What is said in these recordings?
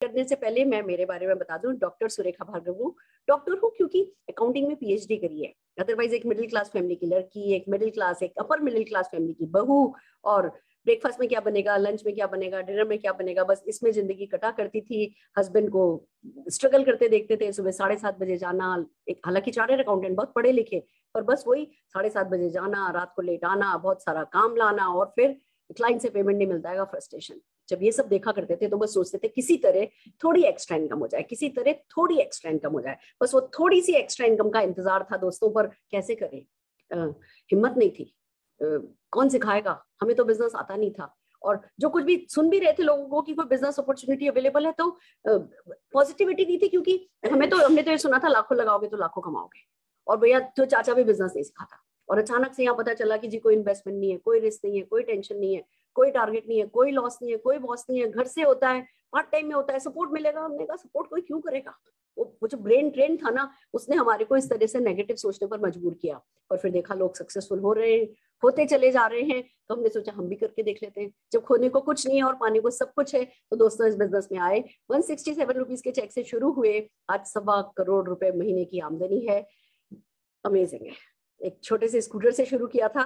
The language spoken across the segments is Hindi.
करने से पहले मैं मेरे बारे में बता दूं, डॉक्टर सुरेखा भार्गव हूँ। डॉक्टर हूँ क्योंकि अकाउंटिंग में पीएचडी करी है। अदरवाइज एक मिडिल क्लास फैमिली की लड़की, एक मिडिल क्लास, एक अपर मिडिल क्लास फैमिली की बहू, और ब्रेकफास्ट में क्या बनेगा, लंच में क्या बनेगा, डिनर में क्या बनेगा, बस इसमें जिंदगी कटा करती थी। हस्बैंड को स्ट्रगल करते देखते थे, सुबह 7:30 बजे जाना। एक हालांकि चार्टर्ड अकाउंटेंट, बहुत पढ़े लिखे, पर बस वही 7:30 बजे जाना, रात को लेट आना, बहुत सारा काम लाना, और फिर क्लाइंट से पेमेंट नहीं मिलता है, फ्रस्ट्रेशन। जब ये सब देखा करते थे तो बस सोचते थे किसी तरह थोड़ी एक्स्ट्रा इनकम हो जाए, किसी तरह थोड़ी एक्स्ट्रा इनकम हो जाए। बस वो थोड़ी सी एक्स्ट्रा इनकम का इंतजार था दोस्तों, पर कैसे करें, हिम्मत नहीं थी। कौन सिखाएगा, हमें तो बिजनेस आता नहीं था। और जो कुछ भी सुन भी रहे थे लोगों को कि कोई बिजनेस अपॉर्चुनिटी अवेलेबल है, तो पॉजिटिविटी नहीं थी, क्योंकि हमने तो ये सुना था लाखों लगाओगे तो लाखों कमाओगे। और भैया तो चाचा भी बिजनेस नहीं सिखाता। और अचानक से यहाँ पता चला कि जी कोई इन्वेस्टमेंट नहीं है, कोई रिस्क नहीं है, कोई टेंशन नहीं है, कोई टारगेट नहीं है, कोई लॉस नहीं है, कोई बॉस नहीं है, घर से होता है, पार्ट टाइम में होता है, सपोर्ट मिलेगा। हमने कहा सपोर्ट कोई क्यों करेगा। वो जो ब्रेन ट्रेन था ना, उसने हमारे को इस तरह से नेगेटिव सोचने पर मजबूर किया। और फिर देखा लोग सक्सेसफुल हो रहे हैं, होते चले जा रहे हैं, तो हमने सोचा हम भी करके देख लेते हैं। जब खोने को कुछ नहीं है और पाने को सब कुछ है, तो दोस्तों इस बिजनेस में आए। 167 रुपीज के चेक से शुरू हुए, आज 1.25 करोड़ रुपए महीने की आमदनी है। अमेजिंग है। एक छोटे से स्कूटर से शुरू किया था,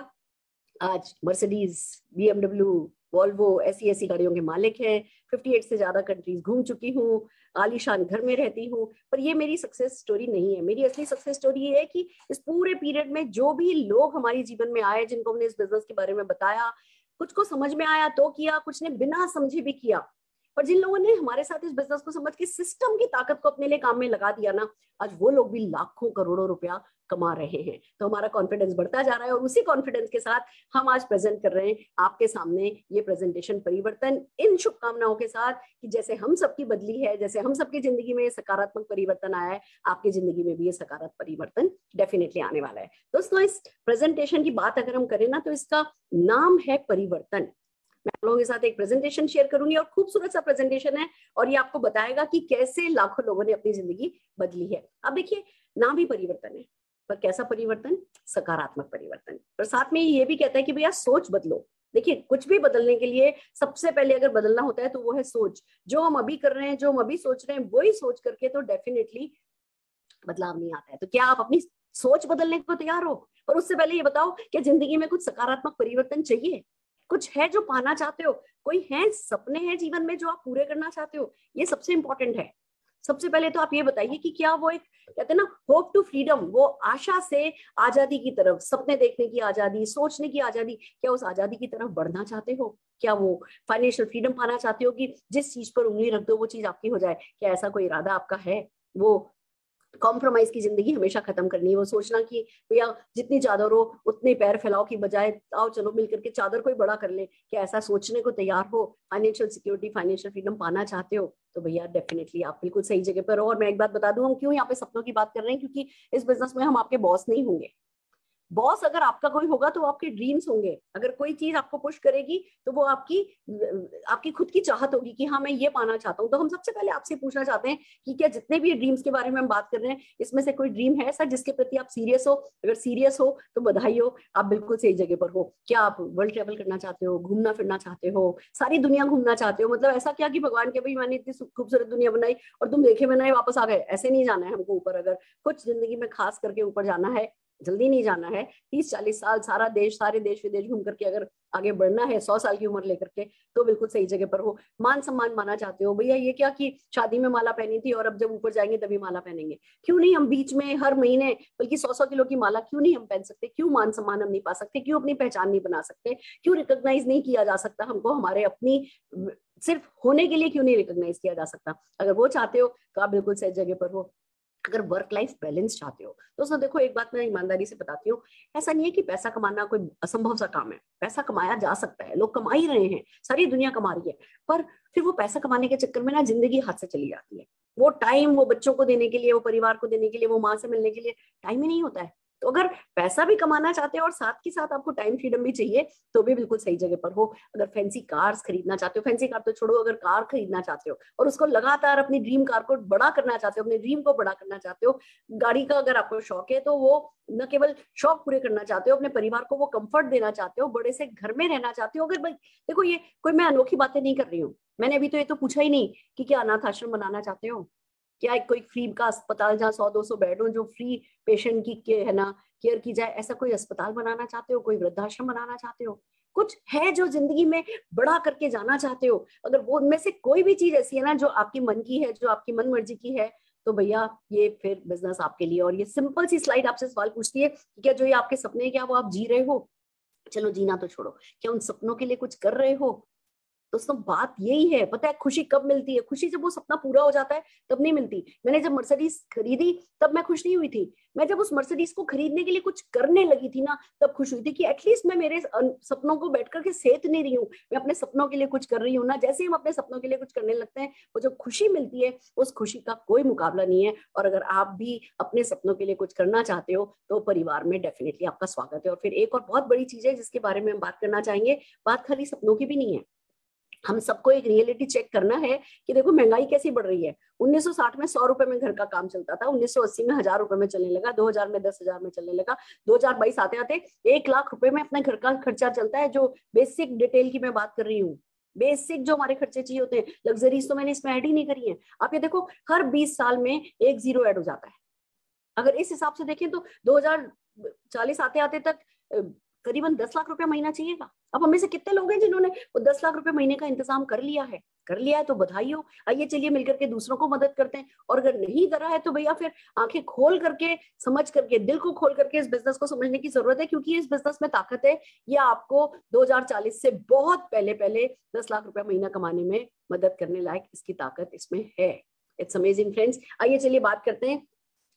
आज मर्सिडीज, बीएमडब्ल्यू, वॉल्वो, ऐसी ऐसी गाड़ियों के मालिक हैं। 58 से ज्यादा कंट्रीज घूम चुकी हूँ, आलीशान घर में रहती हूँ। पर ये मेरी सक्सेस स्टोरी नहीं है। मेरी असली सक्सेस स्टोरी ये है कि इस पूरे पीरियड में जो भी लोग हमारे जीवन में आए, जिनको हमने इस बिजनेस के बारे में बताया, कुछ को समझ में आया तो किया, कुछ ने बिना समझे भी किया। पर जिन लोगों ने हमारे साथ इस बिजनेस को समझ के सिस्टम की ताकत को अपने लिए काम में लगा दिया ना, आज वो लोग भी लाखों करोड़ों रुपया कमा रहे हैं। तो हमारा कॉन्फिडेंस बढ़ता जा रहा है, और उसी कॉन्फिडेंस के साथ हम आज प्रेजेंट कर रहे हैं आपके सामने ये प्रेजेंटेशन परिवर्तन, इन शुभकामनाओं के साथ कि जैसे हम सबकी बदली है, जैसे हम सबकी जिंदगी में सकारात्मक परिवर्तन आया है, आपकी जिंदगी में भी ये सकारात्मक परिवर्तन डेफिनेटली आने वाला है। दोस्तों इस प्रेजेंटेशन की बात अगर हम करें ना, तो इसका नाम है परिवर्तन। मैं आप लोगों के साथ एक प्रेजेंटेशन शेयर करूंगी, और खूबसूरत सा प्रेजेंटेशन है, और ये आपको बताएगा कि कैसे लाखों लोगों ने अपनी जिंदगी बदली है। अब देखिए, नाम ही परिवर्तन है, पर कैसा परिवर्तन, सकारात्मक परिवर्तन। और साथ में ये भी कहता है कि भैया सोच बदलो। देखिए, कुछ भी बदलने के लिए सबसे पहले अगर बदलना होता है तो वो है सोच। जो हम अभी कर रहे हैं, जो हम अभी सोच रहे हैं, वही सोच करके तो डेफिनेटली बदलाव नहीं आता है। तो क्या आप अपनी सोच बदलने को तैयार हो? और उससे पहले ये बताओ कि जिंदगी में कुछ सकारात्मक परिवर्तन चाहिए, कुछ है जो पाना चाहते हो, कोई है सपने हैं जीवन में जो आप पूरे करना चाहते हो? ये सबसे इंपॉर्टेंट है। सबसे पहले तो आप ये बताइए कि क्या वो एक, कहते हैं ना, होप टू फ्रीडम, वो आशा से आजादी की तरफ, सपने देखने की आजादी, सोचने की आजादी, क्या उस आजादी की तरफ बढ़ना चाहते हो? क्या वो फाइनेंशियल फ्रीडम पाना चाहते हो कि जिस चीज पर उंगली रख दो वो चीज आपकी हो जाए? क्या ऐसा कोई इरादा आपका है? वो कॉम्प्रोमाइज की जिंदगी हमेशा खत्म करनी है, वो सोचना कि भैया जितनी चादर हो उतने पैर फैलाओ की बजाय आओ चलो मिलकर के चादर को ही बड़ा कर ले, क्या ऐसा सोचने को तैयार हो? फाइनेंशियल सिक्योरिटी, फाइनेंशियल फ्रीडम पाना चाहते हो? तो भैया डेफिनेटली आप बिल्कुल सही जगह पर हो। और मैं एक बात बता दूं, हम क्यों यहाँ पे सपनों की बात कर रहे हैं, क्योंकि इस बिजनेस में हम आपके बॉस नहीं होंगे। बॉस अगर आपका कोई होगा तो आपके ड्रीम्स होंगे। अगर कोई चीज आपको पुश करेगी तो वो आपकी आपकी खुद की चाहत होगी कि हाँ मैं ये पाना चाहता हूँ। तो हम सबसे पहले आपसे पूछना चाहते हैं कि क्या जितने भी ड्रीम्स के बारे में हम बात कर रहे हैं, इसमें से कोई ड्रीम है ऐसा जिसके प्रति आप सीरियस हो? अगर सीरियस हो तो बधाई हो, आप बिल्कुल सही जगह पर हो। क्या आप वर्ल्ड ट्रेवल करना चाहते हो, घूमना फिरना चाहते हो, सारी दुनिया घूमना चाहते हो? मतलब ऐसा क्या कि भगवान के भाई मैंने इतनी खूबसूरत दुनिया बनाई और तुम देखे बनाए वापस आ गए? ऐसे नहीं जाना है हमको ऊपर। अगर कुछ जिंदगी में खास करके ऊपर जाना है, जल्दी नहीं जाना है, 30-40 साल सारा देश, सारे देश विदेश घूम करके अगर आगे बढ़ना है 100 साल की उम्र लेकर के, तो बिल्कुल सही जगह पर हो। मान सम्मान माना चाहते हो, भैया ये क्या कि शादी में माला पहनी थी और अब जब ऊपर जाएंगे तभी माला पहनेंगे? क्यों नहीं हम बीच में हर महीने बल्कि 100-100 किलो की माला क्यों नहीं हम पहन सकते? क्यों मान सम्मान हम नहीं पा सकते? क्यों अपनी पहचान नहीं बना सकते? क्यों रिकॉग्नाइज नहीं किया जा सकता हमको? हमारे अपनी सिर्फ होने के लिए क्यों नहीं रिकॉग्नाइज किया जा सकता? अगर वो चाहते हो तो आप बिल्कुल सही जगह पर हो। अगर वर्क लाइफ बैलेंस चाहते हो दोस्तों, देखो एक बात मैं ईमानदारी से बताती हूँ, ऐसा नहीं है कि पैसा कमाना कोई असंभव सा काम है। पैसा कमाया जा सकता है, लोग कमा ही रहे हैं, सारी दुनिया कमा रही है। पर फिर वो पैसा कमाने के चक्कर में ना जिंदगी हाथ से चली जाती है। वो टाइम, वो बच्चों को देने के लिए, वो परिवार को देने के लिए, वो माँ से मिलने के लिए टाइम ही नहीं होता है। तो अगर पैसा भी कमाना चाहते हो और साथ के साथ आपको टाइम फ्रीडम भी चाहिए तो भी बिल्कुल सही जगह पर हो। अगर फैंसी कार्स खरीदना चाहते हो, फैंसी कार तो छोड़ो, अगर कार खरीदना चाहते हो और उसको लगातार अपनी ड्रीम कार को बड़ा करना चाहते हो, अपने ड्रीम को बड़ा करना चाहते हो, गाड़ी का अगर आपको शौक है तो वो न केवल शौक पूरे करना चाहते हो, अपने परिवार को वो कंफर्ट देना चाहते हो, बड़े से घर में रहना चाहते हो। अगर भाई देखो, ये कोई मैं अनोखी बातें नहीं कर रही हूँ, मैंने अभी तो ये तो पूछा ही नहीं कि क्या अनाथ आश्रम बनाना चाहते हो, क्या एक कोई फ्री का अस्पताल जहाँ 100-200 बेड हो, जो फ्री पेशेंट की है ना केयर की जाए, ऐसा कोई अस्पताल बनाना चाहते हो, कोई वृद्धाश्रम बनाना चाहते हो, कुछ है जो जिंदगी में बड़ा करके जाना चाहते हो, अगर वो उनमें से कोई भी चीज ऐसी है ना जो आपकी मन की है, जो आपकी मन मर्जी की है, तो भैया ये फिर बिजनेस आपके लिए। और ये सिंपल सी स्लाइड आपसे सवाल पूछती है कि क्या जो ये आपके सपने हैं क्या वो आप जी रहे हो? चलो जीना तो छोड़ो, क्या उन सपनों के लिए कुछ कर रहे हो? दोस्तों बात यही है। पता है खुशी कब मिलती है? खुशी जब वो सपना पूरा हो जाता है तब नहीं मिलती। मैंने जब मर्सिडीज खरीदी तब मैं खुश नहीं हुई थी, मैं जब उस मर्सिडीज को खरीदने के लिए कुछ करने लगी थी ना तब खुश हुई थी कि एटलीस्ट मैं मेरे सपनों को बैठ करके सेत नहीं रही हूँ, मैं अपने सपनों के लिए कुछ कर रही हूँ ना। जैसे ही हम अपने सपनों के लिए कुछ करने लगते हैं, वो जो खुशी मिलती है उस खुशी का कोई मुकाबला नहीं है। और अगर आप भी अपने सपनों के लिए कुछ करना चाहते हो तो परिवार में डेफिनेटली आपका स्वागत है। और फिर एक और बहुत बड़ी चीज है जिसके बारे में हम बात करना चाहेंगे, बात खाली सपनों की भी नहीं है, हम सबको एक रियलिटी चेक करना है कि देखो महंगाई कैसी बढ़ रही है। 1960 में 100 रुपए में घर का काम चलता था, 1980 में 1000 रुपए में चलने लगा, 2000 में 10,000 में चलने लगा, 2022 आते आते 1 लाख रुपए में अपने घर का खर्चा चलता है। जो बेसिक डिटेल की मैं बात कर रही हूँ, बेसिक जो हमारे खर्चे चाहिए होते हैं, लग्जरीज तो मैंने इसमें ऐड ही नहीं करी है। आप ये देखो हर 20 साल में एक जीरो ऐड हो जाता है। अगर इस हिसाब से देखें तो 2040 आते आते तक करीबन 10 लाख रुपया महीना चाहिएगा। अब हमें से कितने लोग हैं जिन्होंने वो 10 लाख रुपए महीने का इंतजाम कर लिया है? कर लिया है तो बधाई हो। आइए चलिए मिलकर के दूसरों को मदद करते हैं। और अगर नहीं करा है तो भैया फिर आंखें खोल करके, समझ करके, दिल को खोल करके इस बिजनेस को समझने की जरूरत है, क्योंकि इस बिजनेस में ताकत है। ये आपको 2040 से बहुत पहले पहले 10 लाख रुपया महीना कमाने में मदद करने लायक इसकी ताकत इसमें है। It's amazing friends. आइए चलिए बात करते हैं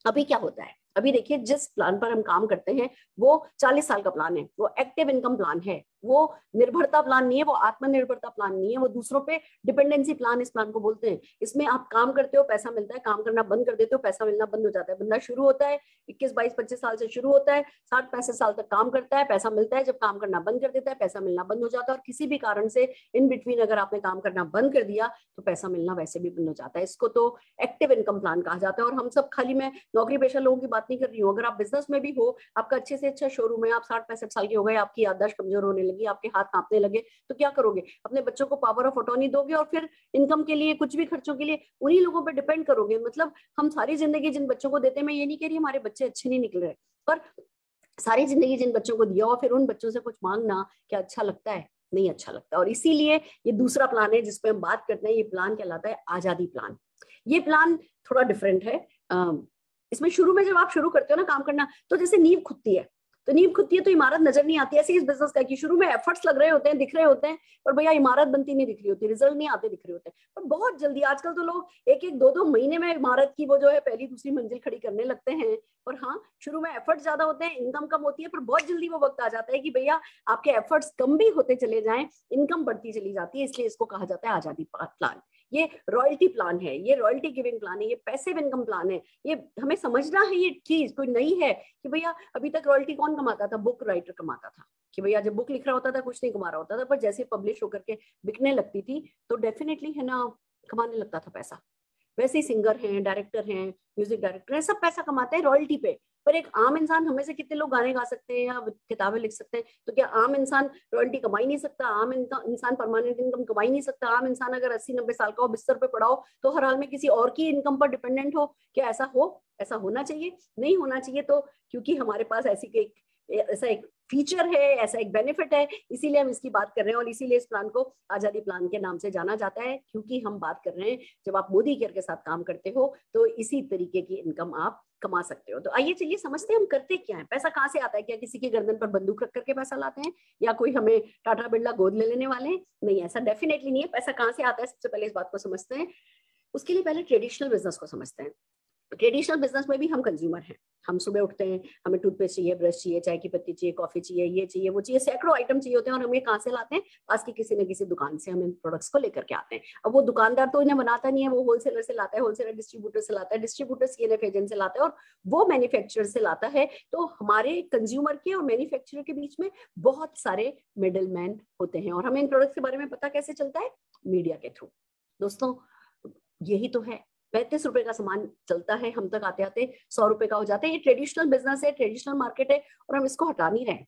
अभी क्या होता है। अभी देखिए जिस प्लान पर हम काम करते हैं वो 40 साल का प्लान है, वो एक्टिव इनकम प्लान है, वो निर्भरता प्लान नहीं है, वो आत्मनिर्भरता प्लान नहीं है, वो दूसरों पे डिपेंडेंसी प्लान इस प्लान को बोलते हैं। इसमें आप काम करते हो पैसा मिलता है, काम करना बंद कर देते हो पैसा मिलना बंद हो जाता है। बंदा शुरू होता है 21, 22, 25 साल से शुरू होता है, 60, 65 साल तक काम करता है, पैसा मिलता है। जब काम करना बंद कर देता है पैसा मिलना बंद हो जाता है। और किसी भी कारण से इन बिटवीन अगर आपने काम करना बंद कर दिया तो पैसा मिलना वैसे भी बंद हो जाता है। इसको तो एक्टिव इनकम प्लान कहा जाता है। और हम सब, खाली मैं नौकरी पेशा लोगों की बात नहीं कर रही हूँ, अगर आप बिजनेस में भी हो, आपका अच्छे से अच्छा शोरूम है, आप 60-65 साल के हो गए, आपकी याददाश्त कमजोर होने लगी, आपके हाथ कांपने लगे, तो क्या करोगे? अपने बच्चों को पावर ऑफ अटॉर्नी दोगे और फिर इनकम के लिए, कुछ भी खर्चों के लिए उन्हीं लोगों पर डिपेंड करोगे। मतलब हम सारी जिंदगी जिन बच्चों को देते हैं, मैं ये नहीं कह रही हमारे बच्चे अच्छे नहीं निकल रहे, पर सारी जिंदगी जिन बच्चों को दिया और फिर उन बच्चों से कुछ मांगना क्या अच्छा लगता है? नहीं अच्छा लगता। और इसीलिए ये दूसरा प्लान है जिसपे हम बात करते हैं, ये प्लान कहलाता है आजादी प्लान। ये प्लान थोड़ा डिफरेंट है। इसमें शुरू में जब आप शुरू करते हो ना काम करना, तो जैसे नींव खुदती है, तो नींव खुदती है तो इमारत नजर नहीं आती। ऐसे इस बिजनेस का कि शुरू में एफर्ट्स लग रहे होते हैं, दिख रहे होते हैं, पर भैया इमारत बनती नहीं दिख रही होती, रिजल्ट नहीं आते दिख रहे होते हैं। पर बहुत जल्दी आजकल तो लोग 1-1, 2-2 महीने में इमारत की वो जो है पहली दूसरी मंजिल खड़ी करने लगते हैं। और हाँ, शुरू में एफर्ट्स ज्यादा होते हैं, इनकम कम होती है, पर बहुत जल्दी वो वक्त आ जाता है कि भैया आपके एफर्ट्स कम भी होते चले जाएं, इनकम बढ़ती चली जाती है। इसलिए इसको कहा जाता है आजादी प्लान। ये रॉयल्टी प्लान है, ये रॉयल्टी गिविंग प्लान है, ये पैसिव इनकम प्लान है। ये हमें समझना है, ये चीज कोई नहीं है कि भैया अभी तक रॉयल्टी कौन कमाता था? बुक राइटर कमाता था, कि भैया जब बुक लिख रहा होता था कुछ नहीं कमा रहा होता था, पर जैसे पब्लिश होकर के बिकने लगती थी तो डेफिनेटली है ना कमाने लगता था पैसा। वैसे ही सिंगर हैं, डायरेक्टर हैं, म्यूजिक डायरेक्टर हैं, सब पैसा कमाते हैं रॉयल्टी पे। पर एक आम इंसान, हमें से कितने लोग गाने गा सकते हैं या किताबें लिख सकते हैं? तो क्या आम इंसान रॉयल्टी कमा ही नहीं सकता? आम इंसान परमानेंट इनकम कमा ही नहीं सकता? आम इंसान अगर 80-90 साल का हो, बिस्तर पे पड़ा हो, तो हर हाल में किसी और की इनकम पर डिपेंडेंट हो? क्या ऐसा हो? ऐसा होना चाहिए? नहीं होना चाहिए। तो क्योंकि हमारे पास ऐसा एक फीचर है, ऐसा एक बेनिफिट है, इसीलिए हम इसकी बात कर रहे हैं। और इसीलिए इस प्लान को आजादी प्लान के नाम से जाना जाता है, क्योंकि हम बात कर रहे हैं जब आप मोदी केयर के साथ काम करते हो तो इसी तरीके की इनकम आप कमा सकते हो। तो आइए चलिए समझते हैं हम करते क्या है, पैसा कहाँ से आता है। क्या किसी की गर्दन पर बंदूक रख करके पैसा लाते हैं, या कोई हमें टाटा बिरला गोद ले लेने वाले हैं? नहीं, ऐसा डेफिनेटली नहीं है। पैसा कहाँ से आता है, सबसे पहले इस बात को समझते हैं। उसके लिए पहले ट्रेडिशनल बिजनेस को समझते हैं। ट्रेडिशनल बिजनेस में भी हम कंज्यूमर हैं। हम सुबह उठते हैं, हमें टूथपेस्ट चाहिए, ब्रश चाहिए, चाय की पत्ती चाहिए, कॉफी चाहिए, ये चाहिए, वो चाहिए, सैकड़ों आइटम चाहिए होते हैं, और हम ये कहाँ से लाते हैं? पास की किसी न किसी दुकान से हम इन प्रोडक्ट्स को लेकर के आते हैं। अब वो दुकानदार तो इन्हें बनाता नहीं है, वो होलसेलर से लाता है, होलसेलर डिस्ट्रीब्यूटर से लाता है, डिस्ट्रीब्यूटर सीएनएफ एजेंट से लाता है, और वो मैन्युफैक्चरर से लाता है। तो हमारे कंज्यूमर के और मैन्युफैक्चरर के बीच में बहुत सारे मिडल मैन होते हैं। और हमें इन प्रोडक्ट्स के बारे में पता कैसे चलता है? मीडिया के थ्रू। दोस्तों यही तो है, 35 रुपए का सामान चलता है, हम तक आते आते 100 रुपए का हो जाता है। ये ट्रेडिशनल बिजनेस है, ट्रेडिशनल मार्केट है, और हम इसको हटा नहीं रहे,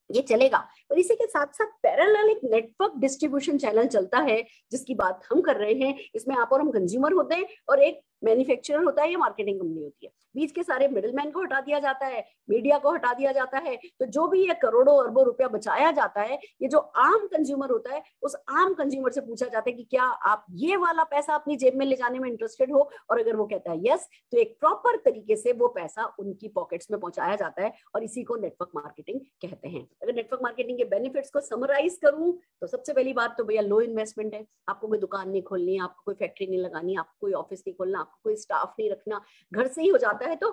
ये चलेगा। और इसी के साथ साथ पैरेलल एक नेटवर्क डिस्ट्रीब्यूशन चैनल चलता है, जिसकी बात हम कर रहे हैं। इसमें आप और हम कंज्यूमर होते हैं, और एक मैन्युफैक्चरर होता है या मार्केटिंग कंपनी होती है। बीच के सारे मिडिलमैन को हटा दिया जाता है, मीडिया को हटा दिया जाता है। तो जो भी ये करोड़ों अरबों रुपया बचाया जाता है, ये जो आम कंज्यूमर होता है, उस आम कंज्यूमर से पूछा जाता है कि क्या आप ये वाला पैसा अपनी जेब में ले जाने में इंटरेस्टेड हो? और अगर वो कहता है यस, तो एक प्रॉपर तरीके से वो पैसा उनकी पॉकेट्स में पहुंचाया जाता है, और इसी को नेटवर्क मार्केटिंग कहते हैं। अगर नेटवर्क मार्केटिंग के बेनिफिट्स को समराइज करूं, तो सबसे पहली बात तो भैया लो इन्वेस्टमेंट है। आपको कोई दुकान नहीं खोलनी, आपको कोई फैक्ट्री नहीं लगानी, आपको कोई ऑफिस नहीं खोलना, आपको कोई स्टाफ नहीं रखना, घर से ही हो जाता है। तो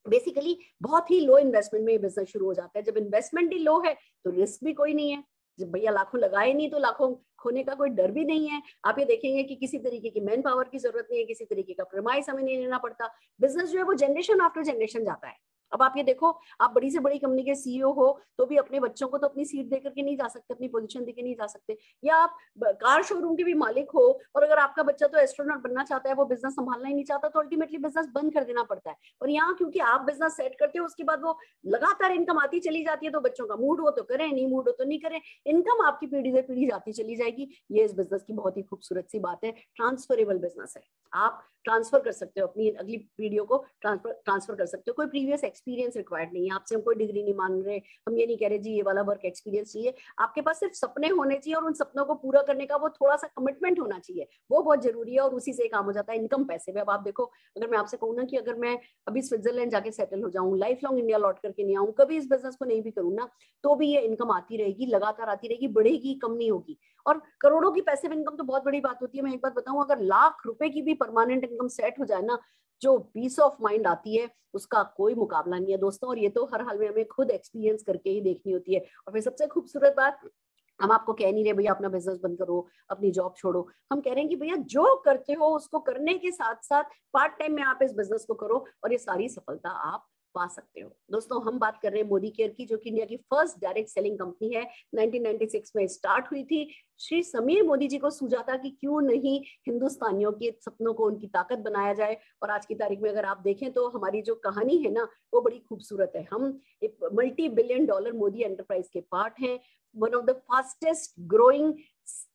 बेसिकली बहुत ही लो इन्वेस्टमेंट में ये बिजनेस शुरू हो जाता है। जब इन्वेस्टमेंट ही लो है, तो रिस्क भी कोई नहीं है। जब भैया लाखों लगाए नहीं, तो लाखों खोने का कोई डर भी नहीं है। आप ये देखेंगे कि किसी तरीके की मैन पावर की जरूरत नहीं है, किसी तरीके का प्रेमाइस हमें नहीं लेना पड़ता। बिजनेस जो है वो जनरेशन आफ्टर जनरेशन जाता है। अब आप ये देखो, आप बड़ी से बड़ी कंपनी के सीईओ हो, तो भी अपने बच्चों को तो अपनी सीट देकर के नहीं जा सकते, अपनी पोजीशन देकर नहीं जा सकते। या आप कार शोरूम के भी मालिक हो, और अगर आपका बच्चा तो एस्ट्रोनॉट बनना चाहता है, वो बिजनेस संभालना ही नहीं चाहता, तो अल्टीमेटली बिजनेस बंद कर देना पड़ता है। और यहाँ क्योंकि आप बिजनेस सेट करते हो, उसके बाद वो लगातार इनकम आती चली जाती है, तो बच्चों का मूड हो तो करें, नहीं मूड हो तो नहीं करें, इनकम आपकी पीढ़ी से पीढ़ी जाती चली जाएगी। ये इस बिजनेस की बहुत ही खूबसूरत सी बात है। ट्रांसफरेबल बिजनेस है, आप ट्रांसफर कर सकते हो, अपनी अगली पीढ़ियों को ट्रांसफर कर सकते हो। कोई प्रीवियस एक्सपीरियंस रिक्वायर्ड नहीं है, आपसे हम कोई डिग्री नहीं मांग रहे, हम ये नहीं कह रहे जी ये वाला वर्क एक्सपीरियंस चाहिए। आपके पास सिर्फ सपने होने चाहिए, और उन सपनों को पूरा करने का वो थोड़ा सा कमिटमेंट होना चाहिए, वो बहुत जरूरी है। और उसी से काम हो जाता है, इनकम पैसे में। अब आप देखो, अगर मैं आपसे कहूँ ना कि अगर मैं अभी स्विट्जरलैंड जाके सेटल हो जाऊँ, लाइफ लॉन्ग इंडिया लौट करके नहीं आऊँ, कभी इस बिजनेस को नहीं भी करूँ ना, तो भी ये इनकम आती रहेगी, लगातार आती रहेगी, बढ़ेगी, कम नहीं होगी। और करोड़ों की पैसिव इनकम तो बहुत बड़ी बात होती है। मैं एक बात बताऊं, अगर लाख रुपए की भी परमानेंट इनकम सेट हो जाए ना, जो पीस ऑफ माइंड आती है, उसका कोई मुकाबला नहीं है दोस्तों। और ये तो हर हाल में हमें खुद एक्सपीरियंस करके ही देखनी होती है। और फिर सबसे खूबसूरत बात, हम आपको कह नहीं रहे भैया अपना बिजनेस बंद करो, अपनी जॉब छोड़ो। हम कह रहे हैं कि भैया जो करते हो उसको करने के साथ साथ पार्ट टाइम में आप इस बिजनेस को करो, और ये सारी सफलता आप पा सकते हो। दोस्तों हम बात कर रहे हैं मोदी केयर की, जो कि इंडिया की फर्स्ट डायरेक्ट सेलिंग कंपनी है। 1996 में स्टार्ट हुई थी। श्री समीर मोदी जी को सूझा था कि क्यों नहीं हिंदुस्तानियों के सपनों को उनकी ताकत बनाया जाए। और आज की तारीख में अगर आप देखें, तो हमारी जो कहानी है ना, वो बड़ी खूबसूरत है। हम एक multi billion dollar Modi enterprise के पार्ट हैं। One of the fastest growing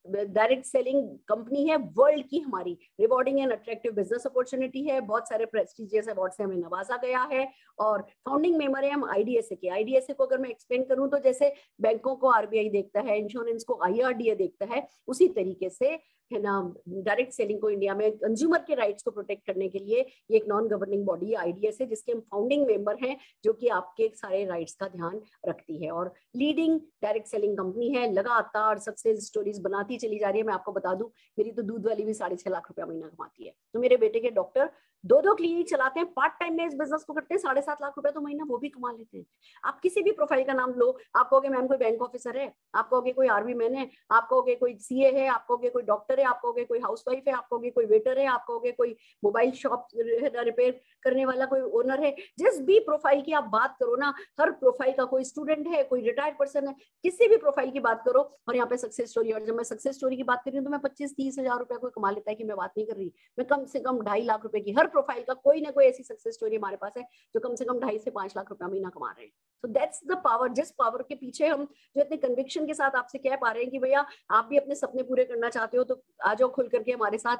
direct selling company है वर्ल्ड की। हमारी rewarding and attractive business opportunity है, बहुत सारे प्रेस्टिजियस अवार्ड से हमें नवाजा गया है। और फाउंडिंग मेंबर है हम आईडीएसए के। आईडीएसए को अगर मैं एक्सप्लेन करूं, तो जैसे बैंकों को आरबीआई देखता है, इंश्योरेंस को आईआरडीए देखता है, उसी तरीके से है ना डायरेक्ट सेलिंग को इंडिया में कंज्यूमर के राइट्स को प्रोटेक्ट करने के लिए ये एक नॉन गवर्निंग बॉडी आईडीएस है, जिसके हम फाउंडिंग मेंबर हैं, जो कि आपके सारे राइट्स का ध्यान रखती है। और लीडिंग डायरेक्ट सेलिंग कंपनी है, लगातार सक्सेस स्टोरीज बनाती चली जा रही है। मैं आपको बता दूं, मेरी तो दूध वाली भी 6.5 लाख रुपया महीना कमाती है। तो मेरे बेटे के डॉक्टर 2-2 क्लिनिक चलाते हैं, पार्ट टाइम में इस बिजनेस को करते हैं, 7.5 लाख रुपया तो महीना वो भी कमा लेते हैं। आप किसी भी प्रोफाइल का नाम लो, आप कहोगे मैम कोई बैंक ऑफिसर है, आप कहोगे कोई आर्मी मैन है, आप कहोगे कोई सीए है, आप कहोगे कोई डॉक्टर है, आप कहोगे कोई हाउसवाइफ है, आप कहोगे कोई वेटर है, आप कहोगे कोई मोबाइल शॉप रिपेयर करने वाला कोई ओनर है। जिस भी प्रोफाइल की आप बात करो ना, हर प्रोफाइल का कोई स्टूडेंट है, कोई रिटायर्ड पर्सन है, किसी भी प्रोफाइल की बात करो, और यहाँ पे सक्सेस स्टोरी। और जब मैं सक्सेस स्टोरी की बात कर रही हूँ, तो मैं 25-30 हजार रुपया कोई कमा लेता है कि मैं बात नहीं कर रही। मैं कम से कम 2.5 लाख रुपए की, हर प्रोफाइल का कोई ना कोई ऐसी सक्सेस स्टोरी हमारे पास है जो कम से कम 2.5 से 5 लाख रुपया महीना कमा रहे हैं। सो दैट्स द पावर, जिस पावर के पीछे हम जो इतने कन्विक्शन के साथ आपसे कह पा रहे हैं कि भैया आप भी अपने सपने पूरे करना चाहते हो, तो आ जाओ खुल करके हमारे साथ,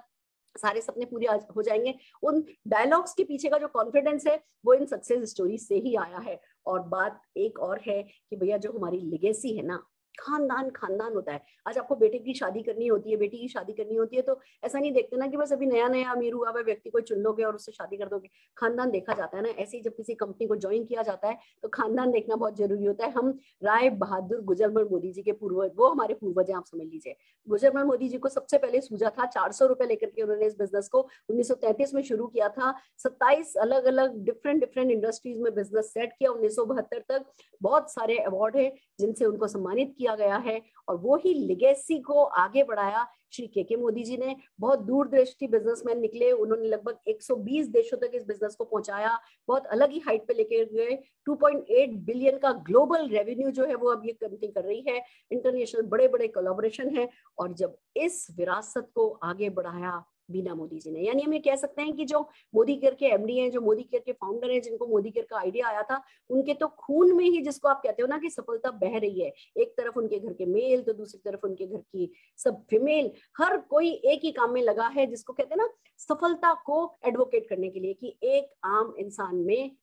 सारे सपने पूरे हो जाएंगे। उन डायलॉग्स के पीछे का जो कॉन्फिडेंस है, वो इन सक्सेस स्टोरी से ही आया है। और बात एक और है कि भैया जो हमारी लेगेसी है ना, खानदान खानदान होता है। आज आपको बेटे की शादी करनी होती है, बेटी की शादी करनी होती है, तो ऐसा नहीं देखते ना कि बस अभी नया नया अमीर हुआ हुआ व्यक्ति को चुन लोगे और उससे शादी कर दोगे। खानदान देखा जाता है ना। ऐसे ही जब किसी कंपनी को ज्वाइन किया जाता है तो खानदान देखना बहुत जरूरी होता है। हम राय बहादुर गुजरमल मोदी जी के पूर्वज, वो हमारे पूर्वज हैं, आप समझ लीजिए। गुजरमल मोदी जी को सबसे पहले सूझा था, 400 रुपए लेकर के उन्होंने इस बिजनेस को 1933 में शुरू किया था। 27 अलग अलग डिफरेंट डिफरेंट इंडस्ट्रीज में बिजनेस सेट किया। 1972 तक बहुत सारे अवार्ड है जिनसे उनको सम्मानित किया गया है, और वो ही लिगेसी को आगे बढ़ाया श्री के मोदी जी ने। बहुत दूरदृष्टि बिजनेसमैन निकले, उन्होंने लगभग 120 देशों तक इस बिजनेस को पहुंचाया, बहुत अलग ही हाइट पे लेके गए। 2.8 बिलियन का ग्लोबल रेवेन्यू जो है वो अब ये कंपनी कर रही है। इंटरनेशनल बड़े बड़े कोलैबोरेशन है, और जब इस विरासत को आगे बढ़ाया बीना मोदी जी ने, यानी हम ये कह सकते हैं कि जो मोदी केयर के एमडी हैं, जो मोदी केयर के फाउंडर हैं, जिनको मोदी केयर का आइडिया आया था, उनके तो खून में ही, जिसको आप कहते हो ना कि सफलता बह रही है। एक तरफ उनके घर के मेल, तो दूसरी तरफ उनके घर की सब फीमेल, हर कोई एक ही काम में लगा है, जिसको कहते हैं ना सफलता को एडवोकेट करने के लिए, कि एक आम इंसान में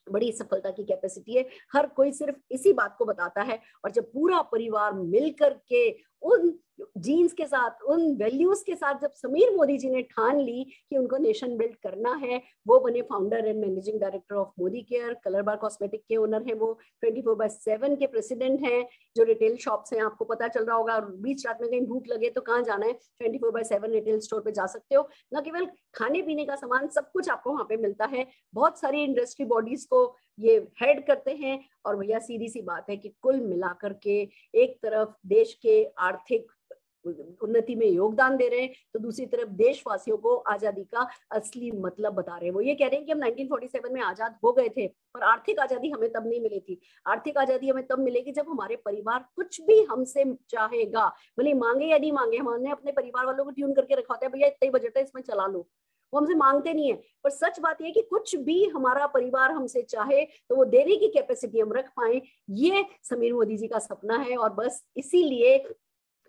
बड़ी सफलता की कैपेसिटी है। हर कोई सिर्फ इसी बात को बताता है, और जब पूरा परिवार मिलकर के उन जीन्स के साथ, उन वैल्यूज के साथ, जब समीर मोदी जी ने ठान ली कि उनको नेशन बिल्ड करना है, वो बने founder and managing director of Modi care. Colour bar cosmetic के ओनर हैं वो, 24/7 के प्रेसिडेंट हैं। जो रिटेल शॉप्स हैं, आपको पता चल रहा होगा, बीच रात में कहीं भूख लगे तो कहाँ जाना है, 24/7 रिटेल स्टोर पे जा सकते हो। न केवल खाने पीने का सामान, सब कुछ आपको वहां पे मिलता है। बहुत सारी इंडस्ट्री बॉडीज को ये हेड करते हैं, और भैया सीधी सी बात है कि कुल मिलाकर के एक तरफ देश के आर्थिक उन्नति में योगदान दे रहे हैं, तो दूसरी तरफ देशवासियों को आजादी का असली मतलब बता रहे हैं। वो ये कह रहे हैं कि हम 1947 में आजाद हो गए थे, पर आर्थिक आजादी हमें तब नहीं मिली थी। आर्थिक आजादी हमें तब मिलेगी जब हमारे परिवार कुछ भी हमसे चाहेगा, भले मांगे या नहीं मांगे। हमने अपने परिवार वालों को ट्यून करके रखा होता है, भैया इतना ही बजट है, इसमें चला लो। वो हमसे मांगते नहीं है, पर सच बात यह कि कुछ भी हमारा परिवार हमसे चाहे तो वो देने की कैपेसिटी हम रख पाए। ये समीर मोदी जी का सपना है, और बस इसीलिए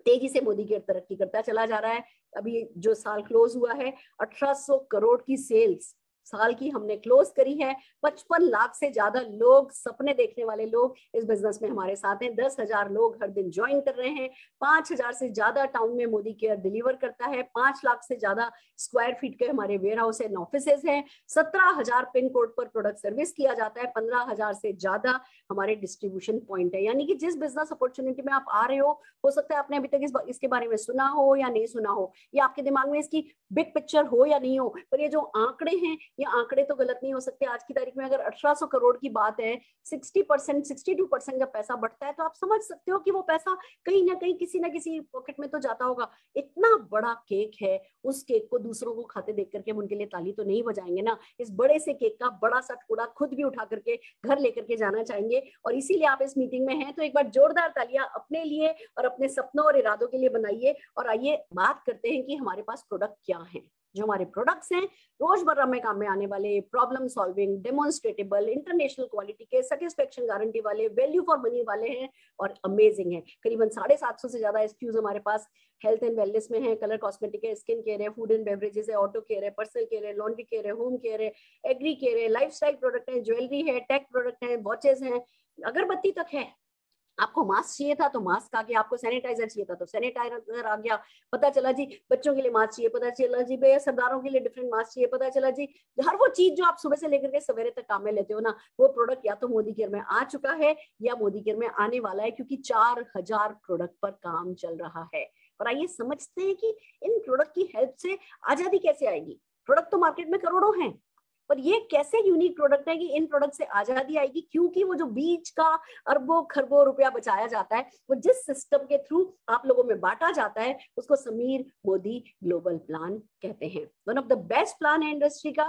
तेजी से मोदी केयर तरक्की करता चला जा रहा है। अभी जो साल क्लोज हुआ है, 1800 करोड़ की सेल्स साल की हमने क्लोज करी है। 55 लाख से ज्यादा लोग, सपने देखने वाले लोग इस बिजनेस में हमारे साथ हैं। 10,000 लोग हर दिन ज्वाइन कर रहे हैं। 5,000 से ज्यादा टाउन में मोदी केयर डिलीवर करता है। 5 लाख से ज्यादा स्क्वायर फीट के हमारे वेयर हाउस एंड ऑफिसेज हैं। 17,000 पिन कोड पर प्रोडक्ट सर्विस किया जाता है। 15,000 से ज्यादा हमारे डिस्ट्रीब्यूशन पॉइंट है। यानी कि जिस बिजनेस अपॉर्चुनिटी में आप आ रहे हो सकता है आपने अभी तक इसके बारे में सुना हो या नहीं सुना हो, या आपके दिमाग में इसकी बिग पिक्चर हो या नहीं हो, पर ये जो आंकड़े हैं, ये आंकड़े तो गलत नहीं हो सकते। आज की तारीख में अगर 1800 करोड़ की बात है, 60%, 62% जब पैसा बढ़ता है, तो आप समझ सकते हो कि वो पैसा कहीं ना कहीं किसी ना किसी पॉकेट में तो जाता होगा। इतना बड़ा केक है, उस केक को दूसरों को खाते देख करके हम उनके लिए ताली तो नहीं बजाएंगे ना। इस बड़े से केक का बड़ा सा टुकड़ा खुद भी उठा करके घर लेकर के जाना चाहेंगे, और इसीलिए आप इस मीटिंग में हैं। तो एक बार जोरदार तालियां अपने लिए और अपने सपनों और इरादों के लिए बनाइए। और आइए बात करते हैं कि हमारे पास प्रोडक्ट क्या है। जो हमारे प्रोडक्ट्स हैं, रोजमर्रा में काम में आने वाले, प्रॉब्लम सॉल्विंग, डेमोन्स्ट्रेटेबल, इंटरनेशनल क्वालिटी के, सेटिस्फेक्शन गारंटी वाले, वैल्यू फॉर मनी वाले हैं, और अमेजिंग है। करीबन 750 से ज्यादा एसक्यूज हमारे पास हेल्थ एंड वेलनेस में है। कलर कॉस्मेटिक है, स्किन केयर है, फूड एंड बेवरेजेस है, ऑटो केयर है, पर्सनल केयर है, लॉन्ड्री केयर है, होम केयर है, एग्री केयर है, लाइफस्टाइल प्रोडक्ट है, ज्वेलरी है, टेक प्रोडक्ट है, वॉचेस हैं, अगरबत्ती तक है। आपको मास्क चाहिए था तो मास्क आ गया, आपको सैनिटाइजर चाहिए था तो सैनिटाइजर आ गया। पता चला जी बच्चों के लिए मास्क चाहिए, पता चला जी भैया सरदारों के लिए डिफरेंट मास्क चाहिए, पता चला जी हर वो चीज जो आप सुबह से लेकर के सवेरे तक काम में लेते हो ना, वो प्रोडक्ट या तो मोदी केयर में आ चुका है या मोदी केयर में आने वाला है, क्योंकि 4000 प्रोडक्ट पर काम चल रहा है। और आइए समझते हैं कि इन प्रोडक्ट की हेल्प से आजादी कैसे आएगी। प्रोडक्ट तो मार्केट में करोड़ों हैं, पर ये कैसे यूनिक प्रोडक्ट है कि इन प्रोडक्ट से आजादी आएगी, क्योंकि वो जो बीच का अरबों खरबों रुपया बचाया जाता है, वो जिस सिस्टम के थ्रू आप लोगों में बांटा जाता है, उसको समीर मोदी ग्लोबल प्लान कहते हैं। One of the best plan है इंडस्ट्री का।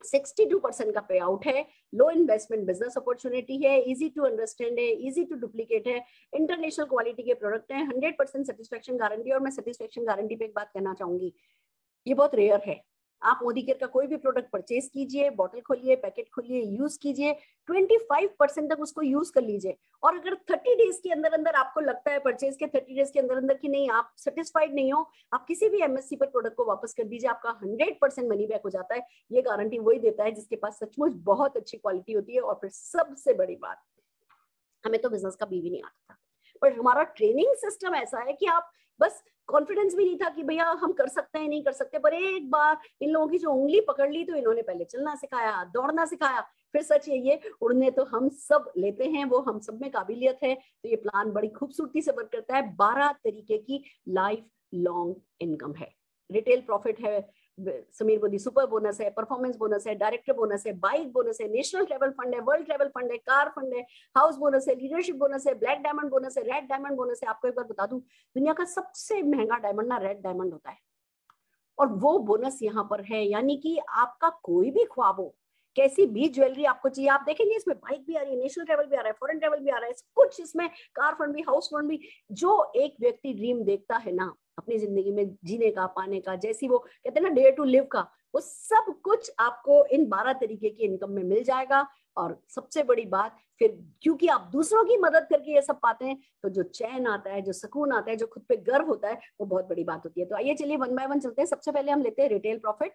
62% का पे आउट है, लो इन्वेस्टमेंट बिजनेस अपॉर्चुनिटी है, इजी टू अंडरस्टैंड है, इजी टू डुप्लीकेट है, इंटरनेशनल क्वालिटी के प्रोडक्ट है, 100% सेटिस्फेक्शन गारंटी। और मैं सेटिस्फेक्शन गारंटी पे एक बात कहना चाहूंगी, ये बहुत रेयर है। आप मोदी केयर का कोई भी प्रोडक्ट परचेज कीजिए, बॉटल खोलिए, पैकेट खोलिए, यूज कीजिए, 25% तक उसको यूज कर लीजिए, और अगर 30 डेज के अंदर अंदर आपको लगता है, परचेज के 30 डेज के अंदर अंदर कि नहीं आप सेटिस्फाइड नहीं हो, आप किसी भी एमएससी पर प्रोडक्ट को वापस कर दीजिए, आपका 100% मनी बैक हो जाता है। ये गारंटी वही देता है जिसके पास सचमुच बहुत अच्छी क्वालिटी होती है। और फिर सबसे बड़ी बात, हमें तो बिजनेस का बी भी नहीं आता था, पर हमारा ट्रेनिंग सिस्टम ऐसा है कि आप बस कॉन्फिडेंस भी नहीं था कि भैया हम कर सकते हैं नहीं कर सकते, पर एक बार इन लोगों की जो उंगली पकड़ ली तो इन्होंने पहले चलना सिखाया, दौड़ना सिखाया, फिर सच ये उड़ने तो हम सब लेते हैं, वो हम सब में काबिलियत है। तो ये प्लान बड़ी खूबसूरती से वर्क करता है। 12 तरीके की लाइफ लॉन्ग इनकम है। रिटेल प्रॉफिट है, समीर मोदी सुपर बोनस है, परफॉर्मेंस बोनस है, डायरेक्टर बोनस है, बाइक बोनस है, नेशनल ट्रैवल फंड है, वर्ल्ड ट्रैवल फंड है, कार फंड है, हाउस बोनस है, लीडरशिप बोनस है, ब्लैक डायमंड बोनस है, रेड डायमंड बोनस है। आपको एक बार बता दूं, दुनिया का सबसे महंगा डायमंड ना रेड डायमंड होता है, और वो बोनस यहाँ पर है। यानी कि आपका कोई भी ख्वाब हो, कैसी भी ज्वेलरी आपको चाहिए, आप देखेंगे इसमें बाइक भी आ रही है, नेशनल ट्रैवल भी आ रहा है, फॉरेन ट्रैवल भी आ रहा है, कुछ इसमें कार फंड भी, हाउस फंड भी। जो एक व्यक्ति ड्रीम देखता है ना अपनी जिंदगी में जीने का, पाने का, जैसी वो कहते हैं ना डेयर टू लिव का, वो सब कुछ आपको इन 12 तरीके की इनकम में मिल जाएगा। और सबसे बड़ी बात फिर, क्योंकि आप दूसरों की मदद करके ये सब पाते हैं, तो जो चैन आता है, जो सुकून आता है, जो खुद पे गर्व होता है, वो बहुत बड़ी बात होती है। तो आइए चलिए वन बाय वन चलते हैं। सबसे पहले हम लेते हैं retail profit,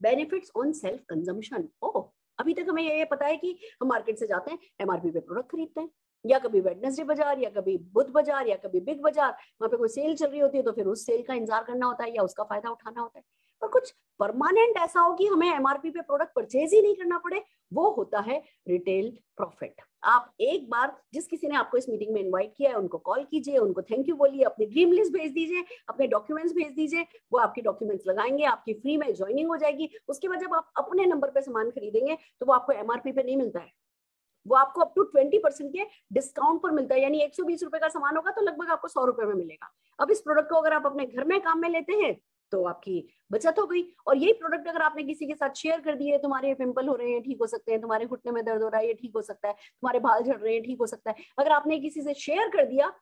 benefits on self consumption. Oh, अभी तक हमें ये पता है कि हम मार्केट से जाते हैं, एमआरपी पे प्रोडक्ट खरीदते हैं, या कभी वेडनेसडे बाजार, या कभी बुध बाजार, या कभी बिग बाजार, वहां पे कोई सेल चल रही होती है तो फिर उस सेल का इंतजार करना होता है या उसका फायदा उठाना होता है। पर कुछ परमानेंट ऐसा हो कि हमें एमआरपी पे प्रोडक्ट परचेज ही नहीं करना पड़े, वो होता है रिटेल प्रॉफिट। आप एक बार जिस किसी ने आपको इस मीटिंग में इनवाइट किया है उनको कॉल कीजिए, उनको थैंक यू बोलिए, अपनी ड्रीम लिस्ट भेज दीजिए, अपने डॉक्यूमेंट्स भेज दीजिए, वो आपकी डॉक्यूमेंट्स लगाएंगे, आपकी फ्री में ज्वाइनिंग हो जाएगी। उसके बाद जब आप अपने नंबर पे सामान खरीदेंगे तो वो आपको एमआरपी पे नहीं मिलता है, वो आपको अप टू 20% के डिस्काउंट पर मिलता है। यानी 120 रुपए का सामान होगा तो लगभग आपको 100 रुपए में मिलेगा। अब इस प्रोडक्ट को अगर आप अपने घर में काम में लेते हैं तो आपकी बचत हो गई। और यही प्रोडक्ट अगर आपने किसी के साथ शेयर कर दिए, तुम्हारे पिंपल हो रहे हैं ठीक हो सकते हैं, तुम्हारे घुटने में दर्द हो रहा है ये ठीक हो सकता है, तुम्हारे बाल झड़ रहे हैं ठीक हो सकता है, अगर आपने किसी से शेयर कर दिया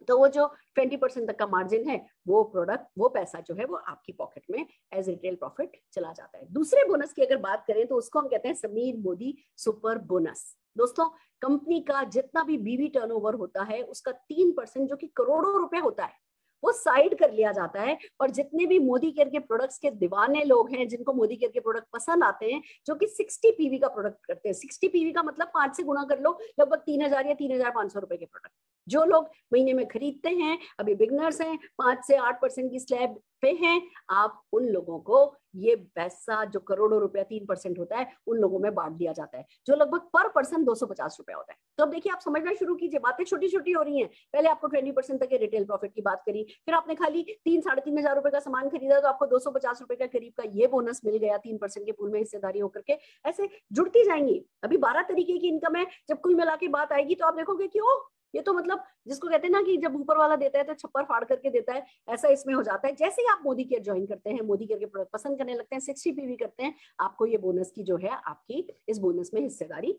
तो वो जो 20% तक का मार्जिन है, वो प्रोडक्ट, वो पैसा जो है वो आपकी पॉकेट में एज रिटेल प्रॉफिट चला जाता है। दूसरे बोनस की अगर बात करें तो उसको हम कहते हैं समीर मोदी सुपर बोनस। दोस्तों, कंपनी का जितना भी बीवी टर्नओवर होता है उसका 3% जो कि करोड़ों रुपए होता है, वो साइड कर लिया जाता है। और जितने भी मोदी केयर के प्रोडक्ट्स के दीवाने लोग हैं, जिनको मोदी केयर के प्रोडक्ट पसंद आते हैं, जो कि 60 पीवी का प्रोडक्ट करते हैं, 60 पीवी का मतलब 5 से गुणा कर लो, लगभग 3000 या 3500 रुपए के प्रोडक्ट जो लोग महीने में खरीदते हैं, अभी बिगनर्स हैं, 5 से 8% की स्लैब पे हैं, आप उन लोगों को ये पैसा जो करोड़ों रुपया 3% होता है उन लोगों में बांट दिया जाता है, जो लगभग पर पर्सन 250 रुपया होता है। तो अब देखिए, आप समझना शुरू कीजिए, बातें छोटी छोटी हो रही हैं। पहले आपको 20% तक के रिटेल प्रॉफिट की बात करी, फिर आपने खाली 3-3,500 रुपए का सामान खरीदा तो आपको 250 रुपए का करीब का ये बोनस मिल गया 3% के पूल में हिस्सेदारी होकर के। ऐसे जुड़ती जाएंगी। अभी 12 तरीके की इनकम है, जब कुल मिला के बात आएगी तो आप देखोगे कि ओ, ये तो मतलब जिसको कहते हैं ना कि जब ऊपर वाला देता है तो छप्पर फाड़ करके देता है, ऐसा इसमें हो जाता है। जैसे ही आप मोदी केयर ज्वाइन करते हैं, मोदी केयर के प्रोडक्ट पसंद करने लगते हैं, 60 पीवी करते हैं, आपको ये बोनस की जो है आपकी इस बोनस में हिस्सेदारी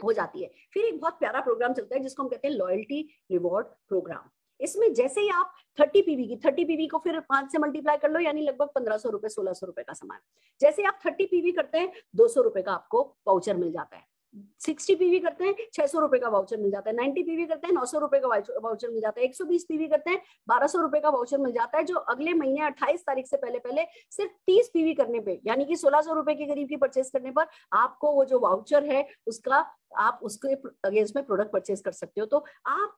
हो जाती है। फिर एक बहुत प्यारा प्रोग्राम चलता है जिसको हम कहते हैं लॉयल्टी रिवॉर्ड प्रोग्राम। इसमें जैसे ही आप 30 पीवी को फिर 5 से मल्टीप्लाई कर लो, यानी लगभग 1500 रुपए 1600 रुपए का सामान। जैसे आप 30 पीवी करते हैं 200 रुपए का आपको वाउचर मिल जाता है, 60 पीवी करते हैं 600 रुपए का वाउचर मिल जाता है, 90 पीवी करते हैं 900 रुपए का वाउचर मिल जाता है, 120 पीवी करते हैं 1200 रुपए का वाउचर मिल जाता है, जो अगले महीने 28 तारीख से पहले पहले सिर्फ 30 पीवी करने पे, यानी कि 1600 रुपए के करीब की परचेस करने पर आपको वो जो वाउचर है उसका, आप उसके अगेंस्ट में प्रोडक्ट परचेस कर सकते हो। तो आप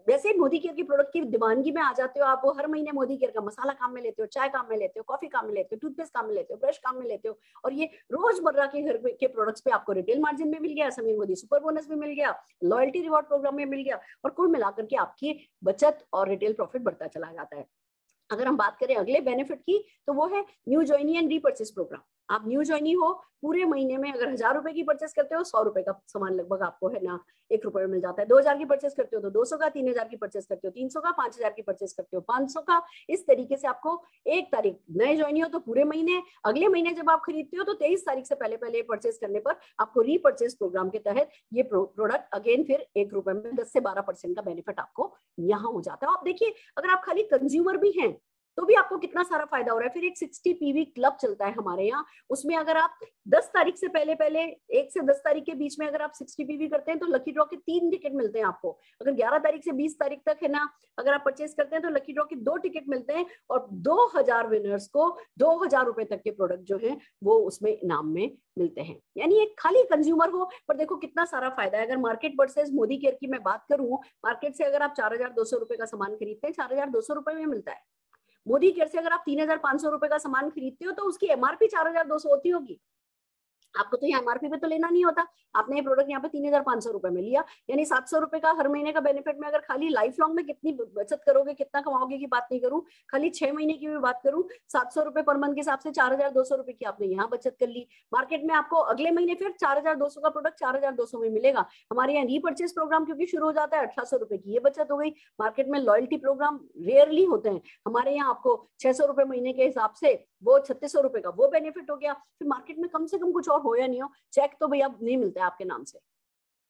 वैसे मोदी केयर की प्रोडक्ट की दीवानगी में आ जाते हो, आप वो हर महीने मोदी केयर का मसाला काम में लेते हो, चाय काम में लेते हो, कॉफी काम में लेते हो, टूथपेस्ट काम में लेते हो, ब्रश काम में लेते हो, और ये रोजमर्रा के घर के प्रोडक्ट्स पे आपको रिटेल मार्जिन में मिल गया, समीर मोदी सुपर बोनस भी मिल गया, लॉयल्टी रिवॉर्ड प्रोग्राम में मिल गया, और कुल मिलाकर के आपकी बचत और रिटेल प्रॉफिट बढ़ता चला जाता है। अगर हम बात करें अगले बेनिफिट की तो वो है new joinee and repurchase program. आप न्यू ज्वाइनी हो, पूरे महीने में अगर 1000 रुपए की परचेस करते हो 100 रुपए का सामान लगभग आपको है ना 1 रुपए में मिल जाता है। 2000 की परचेस करते हो तो 200 का, 3000 की परचेस करते हो 300 का, 5000 की परचेस करते हो 500 का। इस तरीके से आपको 1 तारीख नए ज्वाइनी हो तो पूरे महीने, अगले महीने जब आप खरीदते हो तो 23 तारीख से पहले पहले परचेस करने पर आपको रीपर्चेस प्रोग्राम के तहत ये प्रोडक्ट अगेन फिर 1 रुपए में 10 से 12% का बेनिफिट आपको यहाँ हो जाता है। आप देखिए, अगर आप खाली कंज्यूमर भी हैं तो भी आपको कितना सारा फायदा हो रहा है। फिर एक 60 पीवी क्लब चलता है हमारे यहाँ, उसमें अगर आप 10 तारीख से पहले 1 से 10 तारीख के बीच में अगर आप 60 पीवी करते हैं तो लकी ड्रॉ के 3 टिकट मिलते हैं आपको। अगर 11 तारीख से 20 तारीख तक है ना, अगर आप परचेज करते हैं तो लकी ड्रॉ के 2 टिकट मिलते हैं और 2000 विनर्स को 2000 रुपए तक के प्रोडक्ट जो है वो उसमें इनाम में मिलते हैं। यानी एक खाली कंज्यूमर हो, पर देखो कितना सारा फायदा है। अगर मार्केट वर्सेस मोदी केयर की मैं बात करूं, मार्केट से अगर आप 4200 रुपए का सामान खरीदते हैं 4200 रुपए में मिलता है। मोदी केयर से अगर आप 3500 रुपए का सामान खरीदते हो तो उसकी एमआरपी 4200 होती होगी। आपको तो यहाँ एमआरपी पे तो लेना नहीं होता, आपने ये प्रोडक्ट यहाँ पे 3500 रुपए में लिया, यानी 700 रुपए का हर महीने का बेनिफिट में अगर खाली लाइफ लॉन्ग में कितनी बचत करोगे, कितना कमाओगे की बात नहीं करूं, खाली 6 महीने की भी बात करूं, 700 रुपए पर मंथ के हिसाब से 4200 रुपए की आपने यहाँ बचत कर ली। मार्केट में आपको अगले महीने फिर 4200 का प्रोडक्ट 4200 में मिलेगा। हमारे यहाँ रीपर्चेज प्रोग्राम क्योंकि शुरू हो जाता है, 1800 रुपए की ये बचत हो गई। मार्केट में लॉयल्टी प्रोग्राम रेयरली होते हैं, हमारे यहाँ आपको 600 रुपए महीने के हिसाब से वो 3600 रुपए का वो बेनिफिट हो गया। फिर मार्केट में कम से कम कुछ और हो या नहीं हो, चेक तो भैया नहीं मिलता है आपके नाम से।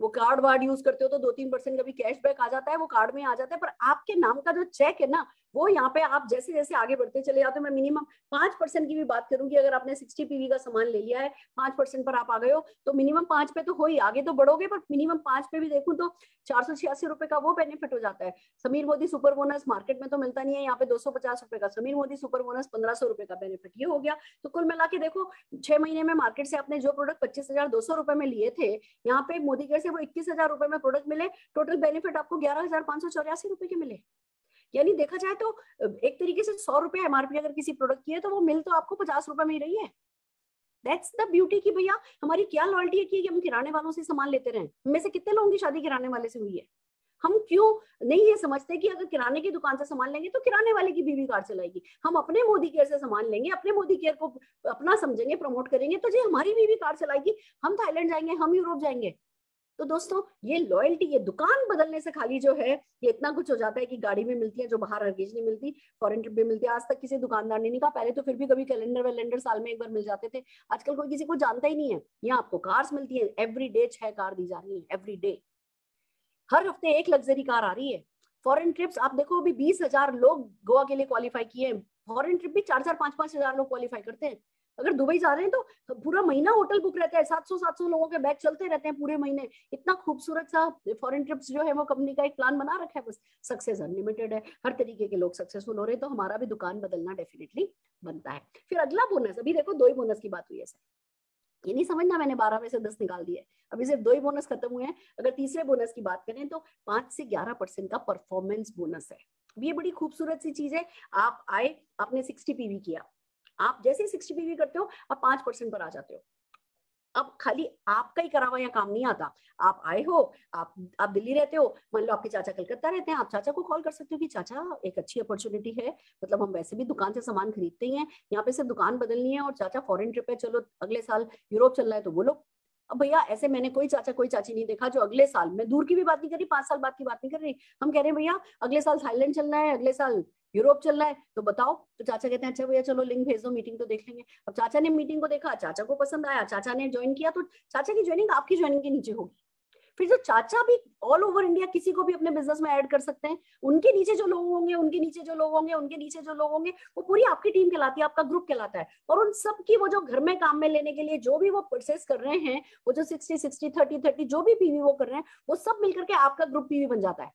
वो कार्ड वार्ड यूज करते हो तो 2-3% का भी कैशबैक आ जाता है, वो कार्ड में आ जाता है, पर आपके नाम का जो चेक है ना वो यहाँ पे आप जैसे जैसे आगे बढ़ते चले जाते हो। मैं मिनिमम 5% की भी बात करूंगी, अगर आपने 60 पीवी का सामान ले लिया है 5% पर आप आ गए हो तो मिनिमम 5 पे तो हो ही, आगे तो बढ़ोगे, पर मिनिमम 5 पे भी देखूं तो 486 रुपए का वो बेनिफिट हो जाता है। Sameer Modi super bonus market में तो मिलता नहीं है, यहाँ पे 250 रुपए का समीर मोदी सुपर बोनस 1500 रुपए का बेनिफिट ये हो गया। तो कुल मिला के देखो 6 महीने में मार्केट से आपने जो प्रोडक्ट 25,200 रुपए में लिए थे, यहाँ पे मोदी केयर से वो 21,000 रुपए में प्रोडक्ट मिले, टोटल बेनिफिट आपको 11,584 रुपए के मिले। यानी देखा जाए तो एक तरीके से 100 रुपए एमआरपी अगर किसी प्रोडक्ट की है तो वो मिल तो आपको 50 रुपए में ही रही है। दैट्स द ब्यूटी की भैया हमारी क्या लॉयल्टी है कि हम किराने वालों से सामान लेते रहे। में से कितने लोगों की शादी किराने वाले से हुई है? हम क्यों नहीं ये समझते कि अगर किराने की दुकान से सामान लेंगे तो किराने वाले की बीवी कार चलाएगी, हम अपने मोदी केयर से सामान लेंगे, अपने मोदी केयर को अपना समझेंगे, प्रमोट करेंगे तो जी हमारी बीवी कार चलाएगी, हम थाईलैंड जाएंगे, हम यूरोप जाएंगे। तो दोस्तों ये लॉयल्टी, ये दुकान बदलने से खाली जो है ये इतना कुछ हो जाता है कि गाड़ी में मिलती है जो बाहर हरगिज नहीं मिलती, फॉरेन ट्रिप भी मिलती है। आज तक किसी दुकानदार ने नहीं कहा, पहले तो फिर भी कभी कैलेंडर वैलेंडर साल में एक बार मिल जाते थे, आजकल कोई किसी को जानता ही नहीं है। यहाँ आपको कार्स मिलती है, एवरी डे 6 कार दी जा रही है, एवरी डे, हर हफ्ते एक लग्जरी कार आ रही है। फॉरेन ट्रिप्स आप देखो, अभी 20,000 लोग गोवा के लिए क्वालिफाई किए हैं, फॉरेन ट्रिप भी 4-4, 5-5 हजार लोग क्वालिफाई करते हैं। अगर दुबई जा रहे हैं तो पूरा महीना होटल बुक रहता है, 700 लोगों के बैच चलते रहते हैं पूरे महीने। इतना खूबसूरत सा फॉरेन ट्रिप्स जो है वो कंपनी का एक प्लान बना रखा है, बस सक्सेस अनलिमिटेड है, हर तरीके के लोग सक्सेसफुल हो रहे हैं, तो हमारा भी दुकान बदलना डेफिनेटली बनता है। फिर अगला बोनस, अभी देखो 2 ही बोनस की बात हुई है सर, ये नहीं समझना मैंने 12 में से 10 निकाल दिए, अभी सिर्फ 2 ही बोनस खत्म हुए हैं। अगर तीसरे बोनस की बात करें तो 5 से 11% का परफॉर्मेंस बोनस है। ये बड़ी खूबसूरत सी चीज है। आप आए, आपने 60 पीवी किया, आप जैसे ही 60 पीवी करते हो आप 5% पर आ जाते हो। अब खाली आपका ही करा हुआ यहाँ काम नहीं आता, आप आए हो, आप दिल्ली रहते हो, मान लो आपके चाचा कलकत्ता रहते हैं, आप चाचा को कॉल कर सकते हो कि चाचा एक अच्छी अपॉर्चुनिटी है, मतलब हम वैसे भी दुकान से सामान खरीदते ही हैं, यहाँ पे सिर्फ दुकान बदलनी है, और चाचा फॉरेन ट्रिप है, चलो अगले साल यूरोप चल रहा है तो बोलो। अब भैया ऐसे मैंने कोई चाचा कोई चाची नहीं देखा जो अगले साल, मैं दूर की भी बात नहीं कर रही, 5 साल बाद की बात नहीं कर रही, हम कह रहे हैं भैया अगले साल थाईलैंड चलना है, अगले साल यूरोप चल रहा है, तो बताओ। तो चाचा कहते हैं अच्छा भैया चलो लिंक भेज दो, मीटिंग तो देख लेंगे। अब चाचा ने मीटिंग को देखा, चाचा को पसंद आया, चाचा ने ज्वाइन किया, तो चाचा की ज्वाइनिंग आपकी ज्वाइनिंग के नीचे होगी। फिर जो चाचा भी ऑल ओवर इंडिया किसी को भी अपने बिजनेस में ऐड कर सकते हैं, उनके नीचे जो लोग होंगे, उनके नीचे जो लोग होंगे, उनके नीचे जो लोग होंगे, वो पूरी आपकी टीम कहलाती है, आपका ग्रुप कहलाता है। और उन सब की वो जो घर में काम में लेने के लिए जो भी वो परचेस कर रहे हैं, वो जो 60-60, 30-30 जो भी पीवी वो कर रहे हैं, वो सब मिलकर के आपका ग्रुप पीवी बन जाता है।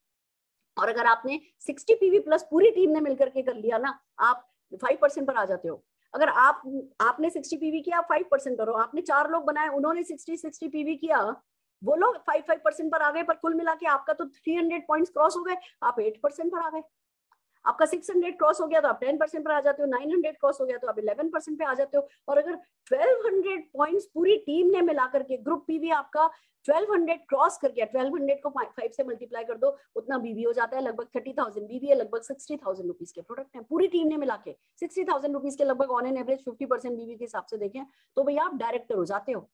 और अगर आपने 60 पीवी प्लस पूरी टीम ने मिलकर के कर लिया ना, आप 5% पर आ जाते हो। अगर आपने 60 पीवी किया, 5% पर हो, आपने 4 लोग बनाए, उन्होंने 60 पीवी किया, वो लोग 5% पर आ गए, पर कुल मिला के आपका तो 300 पॉइंट्स क्रॉस हो गए, आप 8% पर आ गए। आपका 600 क्रॉस हो गया तो आप 10% पर आ जाते हो, 900 क्रॉस हो गया तो आप 11% पे आ जाते हो। और अगर 1200 पॉइंट्स पूरी टीम ने मिलाकर के, ग्रुप पीवी आपका 1200 क्रॉस कर गया, 1200 को 5 से मल्टीप्लाई कर दो, उतना बीवी हो जाता है, लगभग 30,000 बीवी है, लगभग 60,000 रुपीज के प्रोडक्ट हैं पूरी टीम ने मिला के, 60,000 रुपीज के लगभग ऑन एन एवरेज 50% बीवी के हिसाब से देखें तो भैया आप डायरेक्टर हो जाते हो।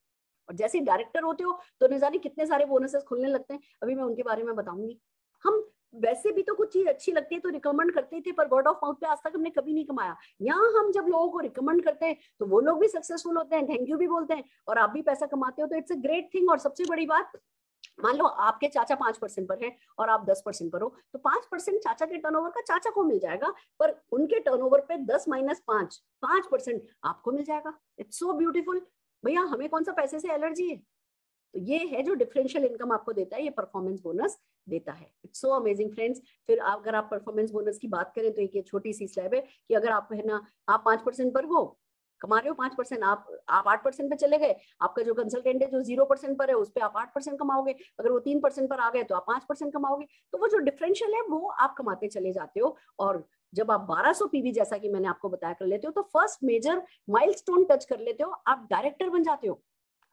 और जैसे डायरेक्टर होते हो तो न जाने कितने सारे बोनसेस खुलने लगते हैं, अभी मैं उनके बारे में बताऊंगी। हम वैसे भी तो कुछ चीज अच्छी लगती है तो रिकमेंड करते ही थे, पर वर्ड ऑफ माउथ पे आज तक हमने कभी नहीं कमाया। यहाँ हम जब लोगों को रिकमेंड करते हैं तो वो लोग भी सक्सेसफुल होते हैं, थैंक यू भी बोलते हैं, और आप भी पैसा कमाते हो, तो इट्स अ ग्रेट थिंग। और सबसे बड़ी बात, मान लो आपके चाचा 5% पर है और आप 10% पर हो, तो 5% चाचा के टर्नओवर का चाचा को मिल जाएगा, पर उनके टर्नओवर पे 10 माइनस 5% आपको मिल जाएगा। It's so beautiful. भैया हमें कौन सा पैसे से एलर्जी है? तो ये है जो डिफरेंशियल इनकम आपको देता है, ये परफॉर्मेंस बोनस देता है। It's so amazing friends. फिर अगर आप परफॉर्मेंस बोनस की बात करें तो एक छोटी सी स्लैब है कि अगर आप है ना, आप 5% पर हो, कमा रहे हो 5%, आप 8% पे चले गए, आपका जो कंसल्टेंट है जो 0% पर है उस पर आप 8% कमाओगे, अगर वो 3% पर आ गए तो आप 5% कमाओगे। तो वो जो डिफरेंशियल है वो आप कमाते चले जाते हो, और जब आप 1200 पीवी जैसा कि मैंने आपको बताया कर लेते हो, तो फर्स्ट मेजर माइलस्टोन टच कर लेते हो, आप डायरेक्टर बन जाते हो।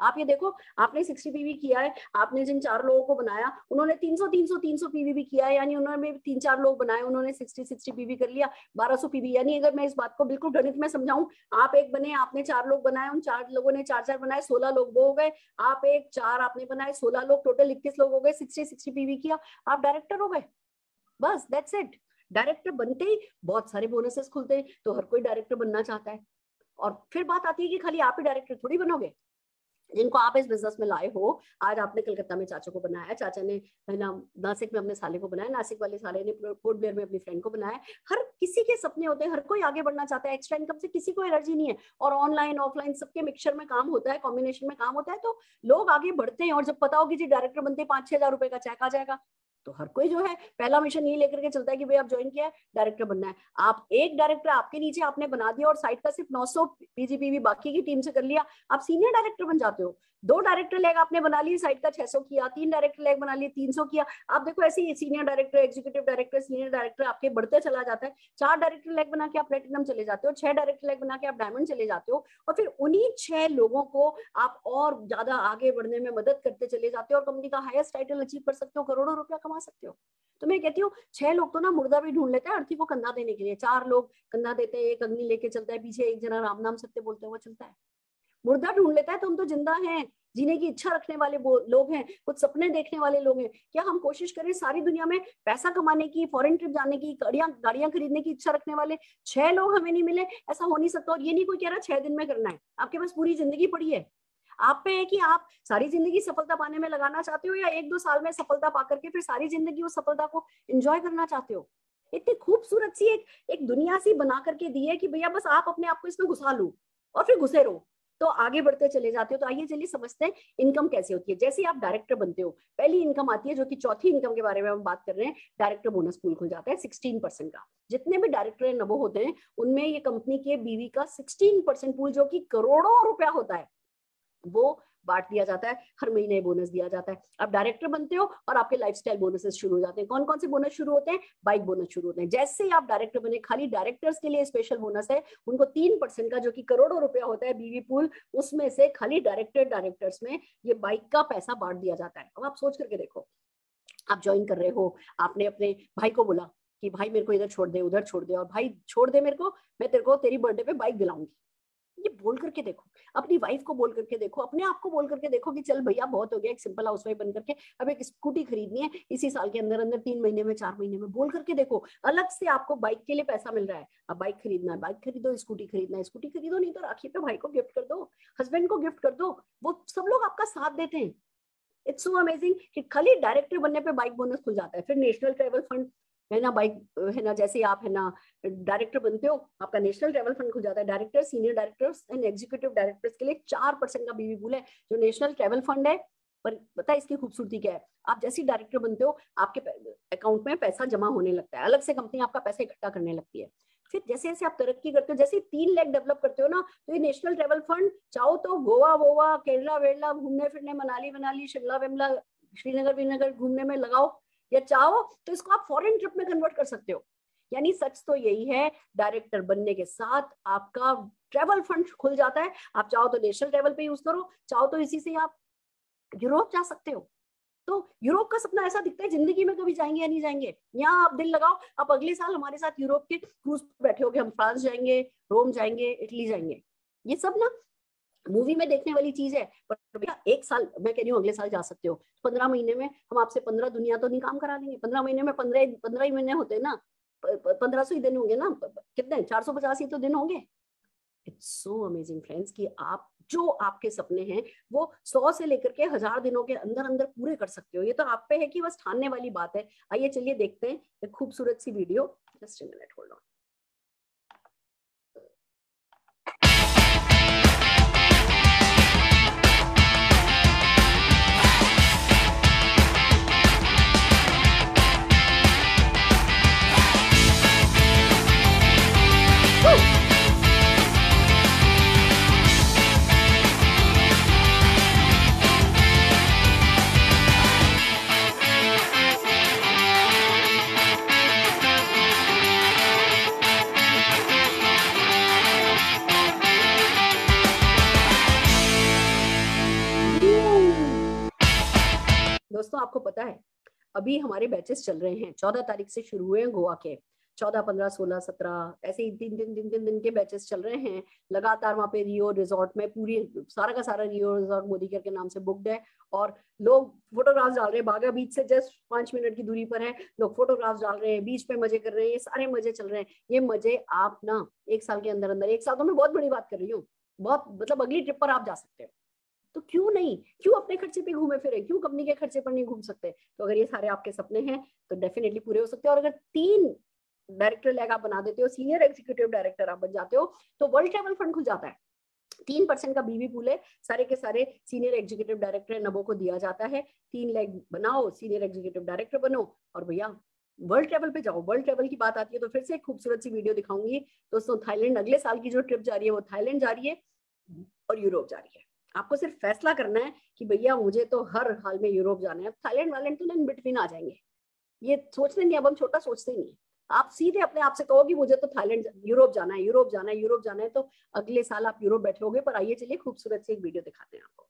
आप ये देखो, आपने 60 पीवी किया है, आपने जिन 4 लोगों को बनाया उन्होंने 300 पीवी भी किया है, यानी उन्होंने 3-4 लोग बनाए, उन्होंने 60 पीवी कर लिया, 1200 पीवी। यानी अगर मैं इस बात को बिल्कुल गणित में समझाऊं, आप एक बने, आपने 4 लोग बनाए, उन 4 लोगों ने 4-4 बनाए, 16 लोग वो हो गए, आप एक 4 आपने बनाए, 16 लोग, टोटल 21 लोग हो गए, 60 पीवी किया, आप डायरेक्टर हो गए। बस दैट्स इट। डायरेक्टर बनते ही बहुत सारे बोनसेस खुलते हैं, तो हर कोई डायरेक्टर बनना चाहता है। और फिर बात आती है कि खाली आप ही डायरेक्टर थोड़ी बनोगे, जिनको आप इस बिजनेस में लाए हो। आज आपने कलकत्ता में चाचा को बनाया, चाचा ने है ना नासिक में अपने साले को बनाया, नासिक वाले साले ने पोर्ट ब्लेयर में अपनी फ्रेंड को बनाया। हर किसी के सपने होते हैं, हर कोई आगे बढ़ना चाहता है, एक्स्ट्रा इनकम से किसी को एलर्जी नहीं है, और ऑनलाइन ऑफलाइन सबके मिक्सचर में काम होता है, कॉम्बिनेशन में काम होता है, तो लोग आगे बढ़ते हैं। और जब पता हो कि जी डायरेक्टर बनते 5-6 हजार रुपए का चेक आ जाएगा, तो हर कोई जो है पहला मिशन यही लेकर के चलता है कि भाई आप ज्वाइन किया है, डायरेक्टर बनना है। आप एक डायरेक्टर आपके नीचे आपने बना दिया और साइड का सिर्फ 900 पीजीपीवी बाकी की टीम से कर लिया, आप सीनियर डायरेक्टर बन जाते हो। 2 डायरेक्टर लेग आपने बना लिए, साइड का 600 किया, 3 डायरेक्टर लेग बना लिए, 300 किया। आप देखो ऐसे ही senior director, executive director, senior director आपके बढ़ते चला जाता है। 4 डायरेक्टर लेग बना के आप प्लेटिनम चले जाते हो, 6 डायरेक्टर लेग बना के आप डायमंड चले जाते हो, और फिर उन्हीं 6 लोगों को आप और ज्यादा आगे बढ़ने में मदद करते चले जाते हो, और कंपनी का हाईएस्ट टाइटल अचीव कर सकते हो, करोड़ों रुपया कमा सकते हो। तो मैं कहती हूँ 6 लोग तो ना मुर्दा भी ढूंढ लेते हैं अर्थी को कंधा देने के लिए, 4 लोग कंधा देते हैं, एक अग्नि लेके चलता है पीछे, एक जना राम नाम सत्य बोलते हुए चलता है। मुर्दा ढूंढ लेता है, तो हम तो जिंदा हैं, जीने की इच्छा रखने वाले लोग हैं, कुछ सपने देखने वाले लोग हैं। क्या हम कोशिश करें सारी दुनिया में पैसा कमाने की, फॉरेन ट्रिप जाने की, गाड़ियां खरीदने की इच्छा रखने वाले 6 लोग हमें नहीं मिले? ऐसा हो नहीं सकता। और ये नहीं कोई कह रहा 6 दिन में करना है, आपके पास पूरी जिंदगी पड़ी है। आप पे है कि आप सारी जिंदगी सफलता पाने में लगाना चाहते हो, या 1-2 साल में सफलता पाकर के फिर सारी जिंदगी उस सफलता को एंजॉय करना चाहते हो। इतनी खूबसूरत सी एक दुनिया सी बना करके दी है कि भैया बस आप अपने आप को इसमें घुसा लो और फिर घुसे रहो, तो आगे बढ़ते चले जाते हो। तो आइए चलिए समझते हैं इनकम कैसे होती है। जैसे आप डायरेक्टर बनते हो, पहली इनकम आती है जो कि चौथी इनकम के बारे में हम बात कर रहे हैं, डायरेक्टर बोनस पूल खुल जाता है 16% का। जितने भी डायरेक्टर नबो होते हैं उनमें ये कंपनी के बीवी का 16% पूल, जो कि करोड़ों रुपया होता है, वो बांट दिया जाता है, हर महीने बोनस दिया जाता है। आप डायरेक्टर बनते हो और आपके लाइफस्टाइल बोनसेस शुरू हो जाते हैं। कौन कौन से बोनस शुरू होते हैं? बाइक बोनस शुरू होते हैं। जैसे ही आप डायरेक्टर बने, खाली डायरेक्टर्स के लिए स्पेशल बोनस है, उनको 3% का जो कि करोड़ों रुपया होता है बीवी पूल, उसमें से खाली डायरेक्टर्स में ये बाइक का पैसा बांट दिया जाता है। अब आप सोच करके देखो, आप ज्वाइन कर रहे हो, आपने अपने भाई को बोला कि भाई मेरे को इधर छोड़ दे, उधर छोड़ दे, और भाई छोड़ दे मेरे को, मैं तेरे को तेरी बर्थडे पे बाइक दिलाऊंगी। ये बोल करके देखो, अपनी वाइफ को बोल करके देखो, अपने आप को बोल करके देखो कि चल भैया बहुत हो गया एक सिंपल हाउसवाइफ बन करके, अब एक स्कूटी खरीदनी है इसी साल के अंदर अंदर, 3 महीने में, 4 महीने में, बोल करके देखो। अलग से आपको बाइक के लिए पैसा मिल रहा है, अब बाइक खरीदना है, बाइक खरीदो, स्कूटी खरीदना है, स्कूटी खरीदो, नहीं तो राखी पे भाई को गिफ्ट कर दो, हस्बैंड को गिफ्ट कर दो, वो सब लोग आपका साथ देते हैं। इट्स सो अमेजिंग कि खाली डायरेक्टर बनने पे बाइक बोनस खुल जाता है। फिर नेशनल ट्रेवल फंड है ना, बाइक है ना, जैसे आप है ना डायरेक्टर बनते हो, आपका नेशनल ट्रेवल फंड खुल जाता है। Director, senior directors and executive directors के लिए 4% का बीवी पूल है जो नेशनल ट्रेवल फंड है। पर पता है इसकी खूबसूरती क्या है? आप जैसे डायरेक्टर बनते हो आपके अकाउंट में पैसा जमा होने लगता है, अलग से कंपनी आपका पैसा इकट्ठा करने लगती है। फिर जैसे जैसे आप तरक्की करते हो, जैसे 3 लाख डेवलप करते हो ना, तो ये नेशनल ट्रेवल फंड चाहो तो गोवा वोवा, केरला वेरला घूमने फिरने, मनाली वनाली, शिमला विमला, श्रीनगर विनगर घूमने में लगाओ, या चाहो तो इसको आप फॉरेन ट्रिप में कन्वर्ट कर सकते हो। यानी सच तो यही है, डायरेक्टर बनने के साथ आपका ट्रेवल फंड खुल जाता है। आप चाहो तो नेशनल ट्रेवल पे यूज करो, चाहो तो इसी से आप यूरोप जा सकते हो। तो यूरोप का सपना ऐसा दिखता है, जिंदगी में कभी जाएंगे या नहीं जाएंगे। यहाँ आप दिल लगाओ, आप अगले साल हमारे साथ यूरोप के क्रूज पर बैठे होगे, हम फ्रांस जाएंगे, रोम जाएंगे, इटली जाएंगे। ये सब ना मूवी में देखने वाली चीज है, पर भैया 1 साल, मैं कह रही हूँ अगले साल जा सकते हो। 15 महीने में हम आपसे 15 दुनिया तो नहीं काम करा लेंगे। 15 महीने में 15 ही महीने होते हैं ना, 1500 ही दिन होंगे ना, कितने 485 तो दिन होंगे। इट्स सो अमेजिंग फ्रेंड्स कि आप जो आपके सपने हैं वो 100 से लेकर के 1000 दिनों के अंदर अंदर पूरे कर सकते हो। ये तो आप पे है कि बस ठानने वाली बात है। आइए चलिए देखते हैं एक खूबसूरत सी video. Just a minute, hold on. दोस्तों आपको पता है अभी हमारे बैचेस चल रहे हैं, 14 तारीख से शुरू हुए हैं गोवा के। 14, 15, 16, 17 ऐसे ही 3 दिन के बैचेस चल रहे हैं लगातार। वहाँ पे रियो रिजॉर्ट में पूरी सारा का सारा रियो रिजॉर्ट मोदी केयर के नाम से बुक्ड है और लोग फोटोग्राफ्स डाल रहे हैं। बागा बीच से जस्ट 5 मिनट की दूरी पर है, लोग फोटोग्राफ्स डाल रहे हैं, बीच पे मजे कर रहे हैं। ये सारे मजे चल रहे हैं। ये मजे आप ना 1 साल के अंदर अंदर, 1 साल तो मैं बहुत बड़ी बात कर रही हूँ, बहुत मतलब अगली ट्रिप पर आप जा सकते हो। तो क्यों नहीं, क्यों अपने खर्चे पे घूमे फिरे, क्यों कंपनी के खर्चे पर नहीं घूम सकते? तो अगर ये सारे आपके सपने हैं तो डेफिनेटली पूरे हो सकते हैं। और अगर 3 डायरेक्टर लैग आप बना देते हो, सीनियर एग्जीक्यूटिव डायरेक्टर आप बन जाते हो, तो वर्ल्ड ट्रैवल फंड खुल जाता है। 3% का बीवी पूल है, सारे के सारे सीनियर एग्जीक्यूटिव डायरेक्टर नबो को दिया जाता है। 3 लैग बनाओ, सीनियर एग्जीक्यूटिव डायरेक्टर बनो और भैया वर्ल्ड ट्रैवल पे जाओ। वर्ल्ड ट्रैवल की बात आती है तो फिर से एक खूबसूरत सी वीडियो दिखाऊंगी दोस्तों। थाईलैंड अगले साल की जो ट्रिप जा रही है वो थाईलैंड जा रही है और यूरोप जा रही है। आपको सिर्फ फैसला करना है कि भैया मुझे तो हर हाल में यूरोप जाना है। थाईलैंड वालैंड तो इन बिटवीन आ जाएंगे, ये सोचते नहीं, अब हम छोटा सोचते ही नहीं। आप सीधे अपने आप से कहो कि मुझे तो थाईलैंड यूरोप जाना है, यूरोप जाना है, यूरोप जाना है, तो अगले साल आप यूरोप बैठे होगे। पर आइए चलिए खूबसूरत सी एक वीडियो दिखाते हैं आपको।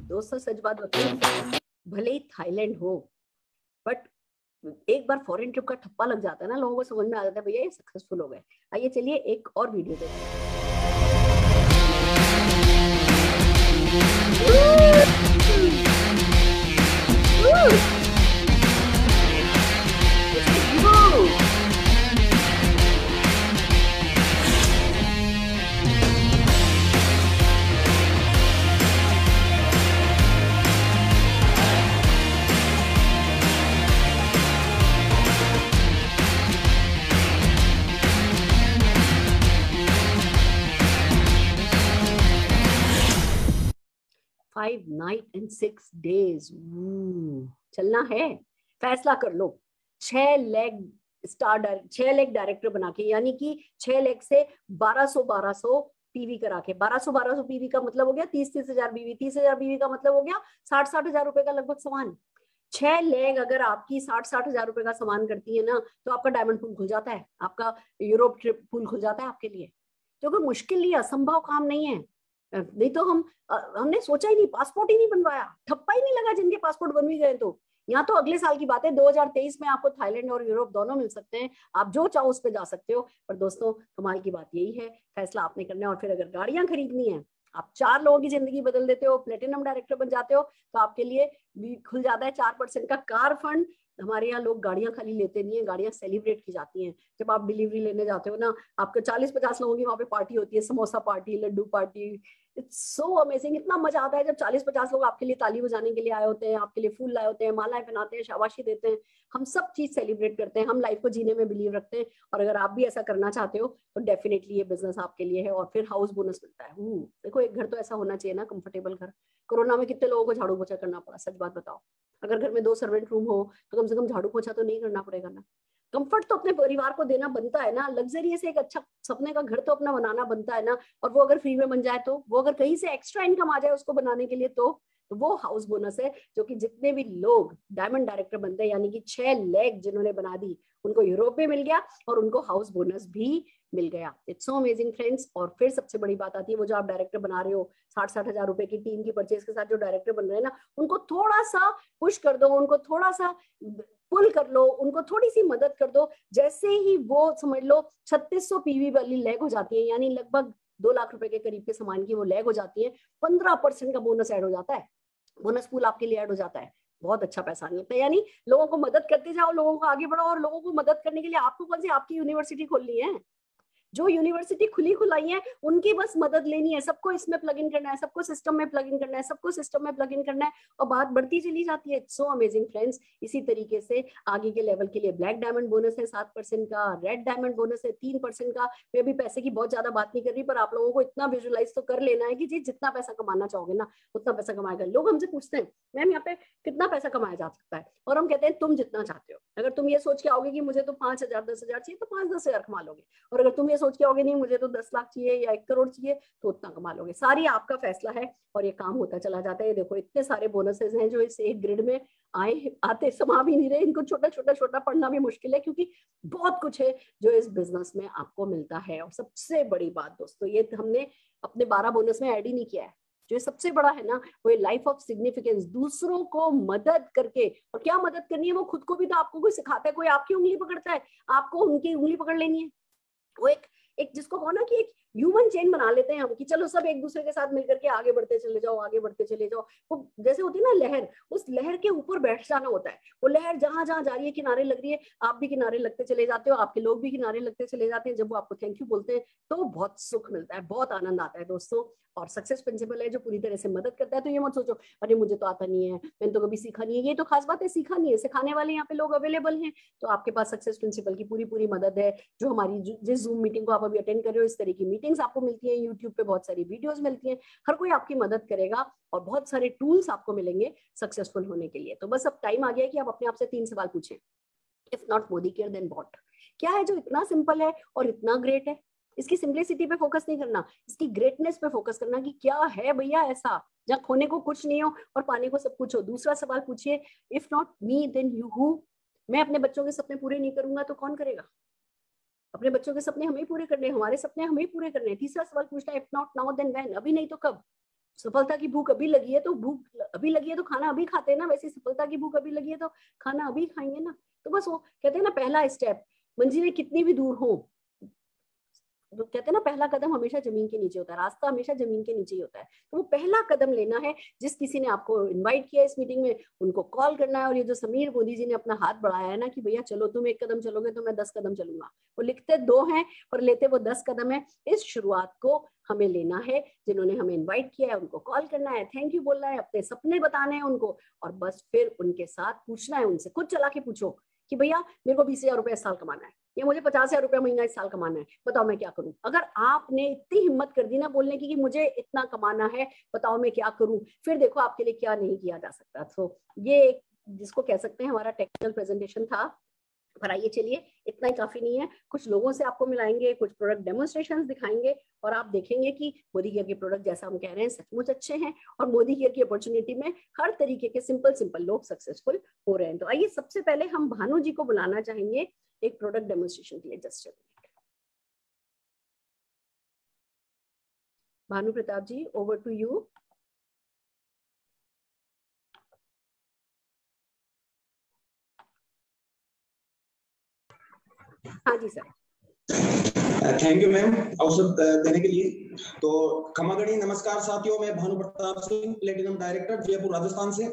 दोस्तों सच बात बताऊं, भले ही थाईलैंड हो बट एक बार फॉरेन ट्रिप का ठप्पा लग जाता है ना, लोगों को समझ में आ जाता है भैया ये सक्सेसफुल हो गए। आइए चलिए एक और वीडियो देखते हैं। फाइव नाइट एंड 6 days चलना है, फैसला कर लो। 6 लेग डायरेक्टर बना के, यानी कि 6 लेग से 1200 पीवी करा के। 1200 पीवी का मतलब हो गया 30 हजार बीवी, 30,000 बीवी का मतलब हो गया 60 हजार रुपए का लगभग सामान। 6 लेग अगर आपकी 60 हजार रुपए का सामान करती है ना, तो आपका डायमंड पूल खुल जाता है, आपका यूरोप ट्रिप पूल खुल जाता है आपके लिए। तो कोई मुश्किल नहीं, असंभव काम नहीं है। नहीं तो हमने सोचा ही नहीं, पासपोर्ट ही नहीं बनवाया, ठप्पा ही नहीं लगा। जिनके पासपोर्ट बन भी गए तो यहाँ तो अगले साल की बात है, 2023 में आपको थाईलैंड और यूरोप दोनों मिल सकते हैं। आप जो चाहो उस पर जा सकते हो। पर दोस्तों कमाल की बात यही है, फैसला आपने करना है। और फिर अगर गाड़ियां खरीदनी है, आप 4 लोगों की जिंदगी बदल देते हो, प्लेटिनम डायरेक्टर बन जाते हो, तो आपके लिए भी खुल जाता है 4% का कार फंड। हमारे यहाँ लोग गाड़ियां खाली लेते नहीं है, गाड़ियां सेलिब्रेट की जाती हैं। जब आप डिलीवरी लेने जाते हो ना, आपको 40-50 लोगों की वहां पे पार्टी होती है, samosa party, laddu party. It's so amazing. इतना मजा आता है जब 40-50 लोग आपके लिए ताली बजाने के लिए आए होते हैं, आपके लिए फूल लाए होते हैं, मालाएं पहनाते हैं, शाबाशी देते हैं। हम सब चीज सेलिब्रेट करते हैं, हम लाइफ को जीने में बिलीव रखते हैं। और अगर आप भी ऐसा करना चाहते हो तो डेफिनेटली ये बिजनेस आपके लिए है। और फिर हाउस बोनस मिलता है। देखो एक घर तो ऐसा होना चाहिए ना, कंफर्टेबल घर। कोरोना में कितने लोगों को झाड़ू पोछा करना पड़ा, सच बात बताओ। अगर घर में 2 सर्वेंट रूम हो तो कम से कम झाड़ू पोछा तो नहीं करना पड़ेगा ना। कंफर्ट तो अपने परिवार को देना बनता है ना, लग्जरियस एक अच्छा सपने का घर तो अपना बनाना बनता है ना। और वो अगर फ्री में बन जाए तो, वो अगर कहीं से एक्स्ट्रा इनकम आ जाए उसको बनाने के लिए, तो तो वो हाउस बोनस है जो कि जितने भी लोग डायमंड डायरेक्टर बनते हैं, यानी कि 6 लेग जिन्होंने बना दी, उनको यूरोप में मिल गया और उनको हाउस बोनस भी मिल गया। It's so amazing friends. और फिर सबसे बड़ी बात आती है, वो जो आप डायरेक्टर बना रहे हो 60-60 हजार रुपए की टीम की परचेज के साथ जो डायरेक्टर बन रहे हैं ना, उनको थोड़ा सा पुश कर दो, उनको थोड़ा सा पुल कर लो, उनको थोड़ी सी मदद कर दो। जैसे ही वो समझ लो 3600 पीवी वाली लेग हो जाती है, यानी लगभग 2 लाख रुपए के करीब के सामान की वो लेग हो जाती है, 15% का बोनस ऐड हो जाता है, बोनस पूल आपके लिए ऐड हो जाता है। बहुत अच्छा पैसा नहीं लगता। यानी लोगों को मदद करते जाओ, लोगों को आगे बढ़ाओ, और लोगों को मदद करने के लिए आपको कौन सी आपकी यूनिवर्सिटी खोलनी है? जो यूनिवर्सिटी खुली खुलाई है उनकी बस मदद लेनी है, सबको इसमें प्लग इन करना है, सबको सिस्टम में प्लग इन करना है, सबको सिस्टम में प्लग इन करना है, और बात बढ़ती चली जाती है। So amazing friends. इसी तरीके से आगे के लेवल के लिए ब्लैक डायमंड बोनस है 7% का, रेड डायमंड बोनस है 3% का। मैं अभी पैसे की बहुत ज्यादा बात नहीं कर रही, पर आप लोगों को इतना विजुअलाइज तो कर लेना है कि जी जितना पैसा कमाना चाहोगे ना उतना पैसा कमाएगा। लोग हमसे पूछते हैं मैम यहाँ पे कितना पैसा कमाया जा सकता है, और हम कहते हैं तुम जितना चाहते हो। अगर तुम ये सोच के आओगे कि मुझे तो 5000 10,000 चाहिए, तो 5-10 हजार कमा लोगे, और अगर तुम ये सोच के आओगे नहीं मुझे तो 10 लाख चाहिए या 1 करोड़ चाहिए, तो उतना कमा लोगे। सारी आपका फैसला है, और ये काम होता चला जाता है। देखो इतने सारे बोनसेस हैं जो इस एक ग्रिड में आते समा भी नहीं रहे, इनको छोटा छोटा छोटा पढ़ना भी मुश्किल है, क्योंकि बहुत कुछ है जो इस बिजनेस में आपको मिलता है। और सबसे बड़ी बात दोस्तों, ये हमने अपने 12 बोनस में ऐड ही नहीं किया है। जो सबसे बड़ा है ना वो लाइफ ऑफ सिग्निफिकेंस, दूसरों को मदद करके। और क्या मदद करनी है, वो खुद को भी तो आपको कोई सिखाता है, कोई आपकी उंगली पकड़ता है, आपको उनकी उंगली पकड़ लेनी है। वो एक जिसको हो ना कि एक ह्यूमन चेन बना लेते हैं हम, कि चलो सब एक दूसरे के साथ मिलकर के आगे बढ़ते चले जाओ, आगे बढ़ते चले जाओ। वो जैसे होती है ना लहर, उस लहर के ऊपर बैठ जाना होता है। वो लहर जहां जहां जा रही है, किनारे लग रही है, आप भी किनारे लगते चले जाते हो, आपके लोग भी किनारे लगते चले जाते हैं। जब वो आपको थैंक यू बोलते हैं तो बहुत सुख मिलता है, बहुत आनंद आता है दोस्तों। और सक्सेस प्रिंसिपल है जो पूरी तरह से मदद करता है। तो ये मत सोचो अरे मुझे तो आता नहीं है, मैंने तो कभी सीखा नहीं है। ये तो खास बात है, सीखा नहीं है, सिखाने वाले यहाँ पे लोग अवेलेबल हैं। तो आपके पास सक्सेस प्रिंसिपल की पूरी पूरी मदद है। जो हमारी जिस जूम मीटिंग को आप अभी अटेंड कर रहे हो, इस तरह की मीटिंग्स आपको मिलती हैं, यूट्यूब पे बहुत सारी वीडियोस मिलती हैं, हर कोई आपकी मदद करेगा, और बहुत सारे टूल्स आपको मिलेंगे सक्सेसफुल होने के लिए। तो बस अब टाइम आ गया कि आप अपने आप से 3 सवाल पूछें। If not Modicare then what? क्या है जो इतना सिंपल है और इतना ग्रेट है? इसकी सिंपलिसिटी पे फोकस नहीं करना, इसकी ग्रेटनेस पे फोकस करना, कि क्या है भैया ऐसा जहाँ खोने को कुछ नहीं हो और पाने को सब कुछ हो। दूसरा सवाल पूछिए, if not me then you who? मैं अपने बच्चों के सपने पूरे नहीं करूंगा तो कौन करेगा? अपने बच्चों के सपने हमें पूरे करने, हमारे सपने हमें पूरे करने। तीसरा सवाल पूछना है, if not now then when? अभी नहीं तो कब? सफलता की भूख अभी लगी है तो खाना अभी खाते हैं ना, वैसे सफलता की भूख अभी लगी है तो खाना अभी खाएंगे ना। तो बस वो कहते हैं ना, पहला स्टेप, मंजिलें कितनी भी दूर हो, तो कहते हैं ना पहला कदम हमेशा जमीन के नीचे होता है, रास्ता हमेशा जमीन के नीचे ही होता है। तो वो पहला कदम लेना है। जिस किसी ने आपको इनवाइट किया इस मीटिंग में, उनको कॉल करना है। और ये जो समीर मोदी जी ने अपना हाथ बढ़ाया है ना कि भैया चलो तुम 1 कदम चलोगे तो मैं 10 कदम चलूंगा, वो लिखते 2 हैं और लेते वो 10 कदम है। इस शुरुआत को हमें लेना है। जिन्होंने हमें इन्वाइट किया है उनको कॉल करना है, थैंक यू बोलना है, अपने सपने बताने हैं उनको, और बस फिर उनके साथ पूछना है, उनसे खुद चला के पूछो कि भैया मेरे को 20,000 रुपए इस साल कमाना है, या मुझे 50,000 रुपया महीना इस साल कमाना है, बताओ मैं क्या करूं। अगर आपने इतनी हिम्मत कर दी ना बोलने की कि मुझे इतना कमाना है, बताओ मैं क्या करूं, फिर देखो आपके लिए क्या नहीं किया जा सकता। तो ये एक जिसको कह सकते हैं हमारा टेक्निकल प्रेजेंटेशन था। पर आइए चलिए, इतना ही काफी नहीं है, कुछ लोगों से आपको मिलाएंगे, कुछ प्रोडक्ट डेमोन्स्ट्रेशंस दिखाएंगे, और आप देखेंगे कि मोदी केयर के प्रोडक्ट जैसा हम कह रहे हैं सचमुच अच्छे हैं, और मोदी केयर की अपॉर्चुनिटी में हर तरीके के सिंपल लोग सक्सेसफुल हो रहे हैं। तो आइए सबसे पहले हम भानु जी को बुलाना चाहेंगे एक प्रोडक्ट डेमोन्स्ट्रेशन के लिए। Just Bhanu Pratap ji, over to you. हाँ जी सर। थैंक यू मैम अवसर देने के लिए। तो खमागणी नमस्कार साथियों, मैं भानु प्रताप सिंह, प्लेटिनम डायरेक्टर जयपुर राजस्थान से।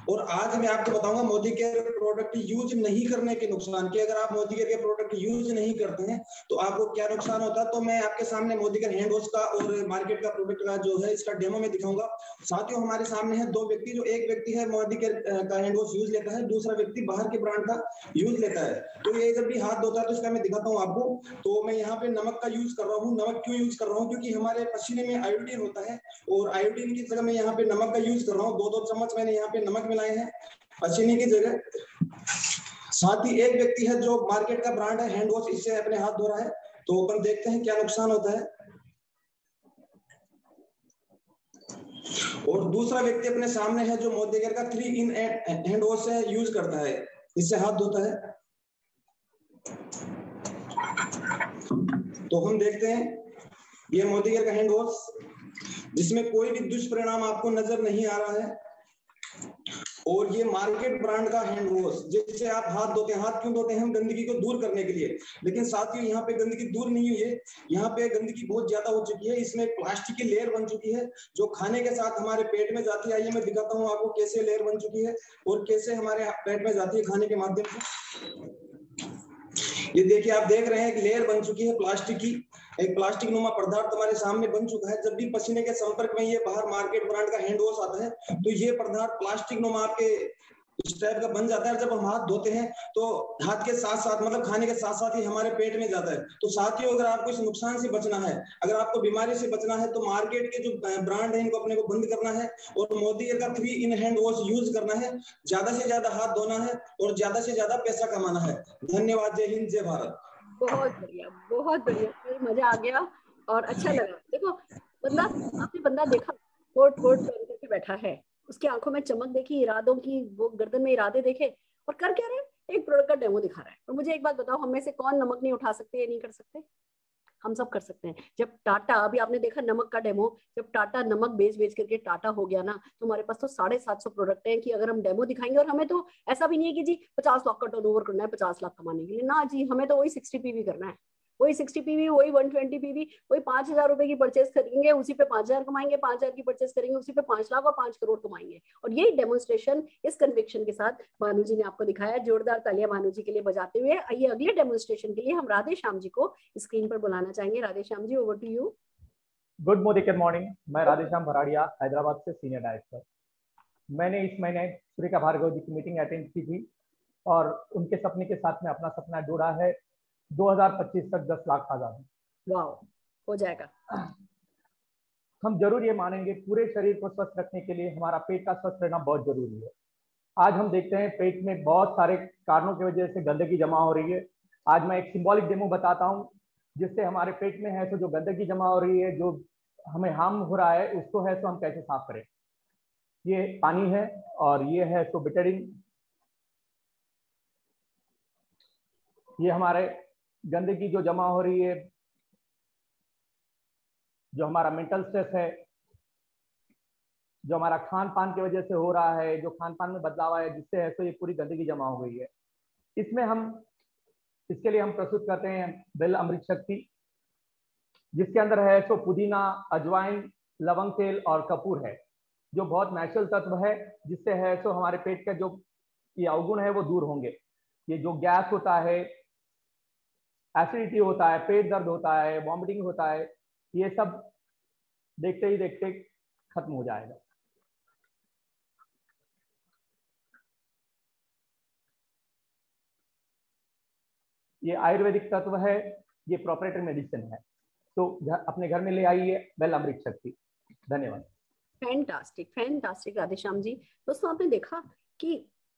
और आज मैं आपको बताऊंगा मोदी केयर प्रोडक्ट यूज नहीं करने के नुकसान की। अगर आप मोदी केयर के प्रोडक्ट यूज नहीं करते हैं तो आपको क्या नुकसान होता है। तो मैं आपके सामने मोदी केयर हैंड वॉश का और मार्केट का प्रोडक्ट का जो है इसका डेमो में दिखाऊंगा। साथियों हमारे सामने है 2 व्यक्ति, जो एक व्यक्ति है मोदी केयर का हैंड वॉश यूज लेता है, दूसरा व्यक्ति बाहर के ब्रांड का यूज लेता है। तो ये जब भी हाथ धोता है तो इसका मैं दिखाता हूँ आपको। तो मैं यहाँ पे नमक का यूज कर रहा हूँ। नमक क्यों यूज कर रहा हूँ? क्योंकि हमारे पसीने में आयोडीन होता है, और आयोडीन की जगह मैं यहाँ पे नमक का यूज कर रहा हूँ। 2-2 चम्मच मैंने यहाँ पे नमक मिलाए हैं पसीने की जगह। साथ ही एक व्यक्ति है जो मार्केट का ब्रांड है हैंड वॉश, इससे अपने हाथ धो रहा है। तो अपन देखते हैं क्या नुकसान होता है। और दूसरा व्यक्ति अपने सामने है जो मोदी केयर का 3 इन हैंड वॉश से यूज करता है, इससे हाथ धोता है। तो हम देखते हैं ये मोदी केयर का हैंड वॉश जिसमें कोई भी दुष्परिणाम आपको नजर नहीं आ रहा है, और ये मार्केट ब्रांड का हैंड वॉश जिससे आप हाथ धोते हैं। हाथ क्यों धोते हैं? हम गंदगी को दूर करने के लिए। लेकिन साथियों यहाँ पे गंदगी दूर नहीं हुई है, यहाँ पे गंदगी बहुत ज्यादा हो चुकी है। इसमें प्लास्टिक की लेयर बन चुकी है जो खाने के साथ हमारे पेट में जाती है। आइए मैं दिखाता हूँ आपको कैसे लेयर बन चुकी है और कैसे हमारे पेट में जाती है खाने के माध्यम से। ये देखिए, आप देख रहे हैं एक लेयर बन चुकी है प्लास्टिक की, एक प्लास्टिक नुमा पदार्थ हमारे सामने बन चुका है। जब भी पसीने के संपर्क में ये बाहर मार्केट ब्रांड का हैंड वॉश आता है तो ये पदार्थ प्लास्टिक नुमा आपके इस टाइप का बन जाता है। जब हम हाथ धोते हैं तो हाथ के साथ साथ मतलब खाने के साथ साथ ही हमारे पेट में जाता है। तो साथियों, अगर आपको इस नुकसान से बचना है, अगर आपको बीमारी से बचना है, तो मार्केट के जो ब्रांड है इनको अपने को बंद करना है और मोदी केयर का 3 इन हैंड वॉश यूज करना है। ज्यादा से ज्यादा हाथ धोना है और ज्यादा से ज्यादा पैसा कमाना है। धन्यवाद। जय हिंद, जय भारत। बहुत बढ़िया, बहुत बढ़िया, मजा आ गया और अच्छा लगा। देखो बंदा, आपने बंदा देखा कोट पहन करके बैठा है, उसकी आंखों में चमक देखी, इरादों की, वो गर्दन में इरादे देखे, और कर क्या रहे हैं? एक प्रोडक्ट का डेमो दिखा रहा है। और मुझे एक बात बताओ, हम में से कौन नमक नहीं उठा सकते? ये नहीं कर सकते? हम सब कर सकते हैं। जब टाटा, अभी आपने देखा नमक का डेमो, जब टाटा नमक बेच बेच करके टाटा हो गया ना, तो हमारे पास तो 750 प्रोडक्ट हैं कि अगर हम डेमो दिखाएंगे, और हमें तो ऐसा भी नहीं है कि जी 50 लाख का टर्नओवर करना है 50 लाख कमाने के लिए, ना जी, हमें तो वही 60 पीवी करना है, वही 60 पीवी, वही 120 पीवी, वही 5,000 रुपए की परचेस करेंगे, उसी पे 5,000 कमाएंगे, 5,000 की परचेस करेंगे, उसी पे 5 लाख और 5 करोड़ कमाएंगे। और यही डेमोन्स्ट्रेशन इस कन्विक्शन के साथ भानु जी ने आपको दिखाया। जोरदार तालियां भानु जी के लिए बजाते हुए। आइए अगले डेमोन्स्ट्रेशन के लिए हम राधे श्याम जी को स्क्रीन पर बुलाना चाहेंगे। Radhe Shyam ji, over to you. Good Modicare morning. मैं राधे श्याम भराड़िया, हैदराबाद से सीनियर डायरेक्टर। मैंने इस महीने सुरेखा भार्गव जी की मीटिंग अटेंड की थी और उनके सपने के साथ में अपना सपना जोड़ा है। 2025 तक 10 लाख आजादी। वाह, हो जाएगा। हम जरूर ये मानेंगे, पूरे शरीर को स्वस्थ रखने के लिए हमारा पेट का स्वस्थ रहना बहुत जरूरी है। आज हम देखते हैं पेट में बहुत सारे कारणों की वजह से गंदगी जमा हो रही है। आज मैं एक सिंबॉलिक डेमो बताता हूँ जिससे हमारे पेट में है तो जो गंदगी जमा हो रही है, जो हमें हार्म हो रहा है, उसको है तो हम कैसे साफ करें। ये पानी है और ये है तो बिटरिन। ये हमारे गंदगी जो जमा हो रही है, जो हमारा मेंटल स्ट्रेस है, जो हमारा खान पान की वजह से हो रहा है, जो खान पान में बदलाव आया जिससे है तो ये पूरी गंदगी जमा हो गई है। इसके लिए हम प्रस्तुत करते हैं बेल अमृत शक्ति, जिसके अंदर है तो पुदीना, अजवाइन, लवंग तेल और कपूर है, जो बहुत नेचुरल तत्व है, जिससे है तो हमारे पेट का जो ये अवगुण है वो दूर होंगे। ये जो गैस होता है, एसिडिटी होता है, पेट दर्द होता है, वॉमिटिंग होता है, ये सब देखते ही देखते खत्म हो जाएगा। ये आयुर्वेदिक तत्व है, ये प्रोप्राइटरी मेडिसिन है, तो अपने घर में ले आइए बेल अमृत शक्ति। धन्यवाद। फैंटास्टिक, फैंटास्टिक राधेश्याम जी। दोस्तों, आपने देखा कि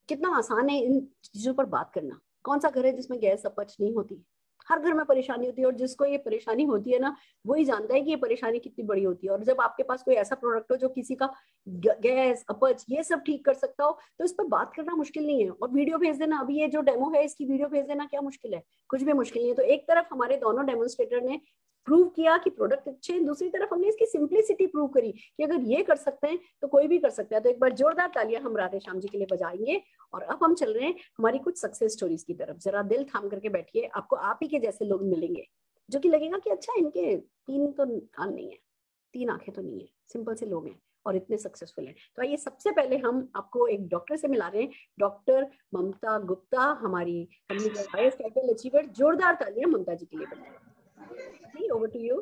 कितना आसान है इन चीजों पर बात करना। कौन सा घर है जिसमें गैस अपच नहीं होती? हर घर में परेशानी होती है, और जिसको ये परेशानी होती है ना, वही जानता है कि ये परेशानी कितनी बड़ी होती है। और जब आपके पास कोई ऐसा प्रोडक्ट हो जो किसी का गैस, अपच, ये सब ठीक कर सकता हो, तो इस पर बात करना मुश्किल नहीं है। और वीडियो भेज देना, अभी ये जो डेमो है इसकी वीडियो भेज देना, क्या मुश्किल है? कुछ भी मुश्किल नहीं है। तो एक तरफ हमारे दोनों डेमोन्स्ट्रेटर ने प्रूव किया कि प्रोडक्ट अच्छे हैं, दूसरी तरफ हमने इसकी सिंप्लिसिटी प्रूव करी कि अगर ये कर सकते हैं तो कोई भी कर सकता है। तो एक बार जोरदार तालियां हम राधे श्याम जी के लिए बजाएंगे। और अब हम चल रहे हैं हमारी कुछ सक्सेस स्टोरीज की तरफ। जरा दिल थाम करके बैठिए, आपको आप ही के जैसे लोग मिलेंगे जो कि लगेगा कि अच्छा, इनके 3 तो कान नहीं है, 3 आंखें तो नहीं है, सिंपल से लोग हैं और इतने सक्सेसफुल हैं। तो आइए सबसे पहले हम आपको एक डॉक्टर से मिला रहे हैं, डॉक्टर ममता गुप्ता, हमारी कंपनी के हाईएस्ट टाइटल अचीवर। जोरदार तालियां ममता जी के लिए बजाएं। Over to you.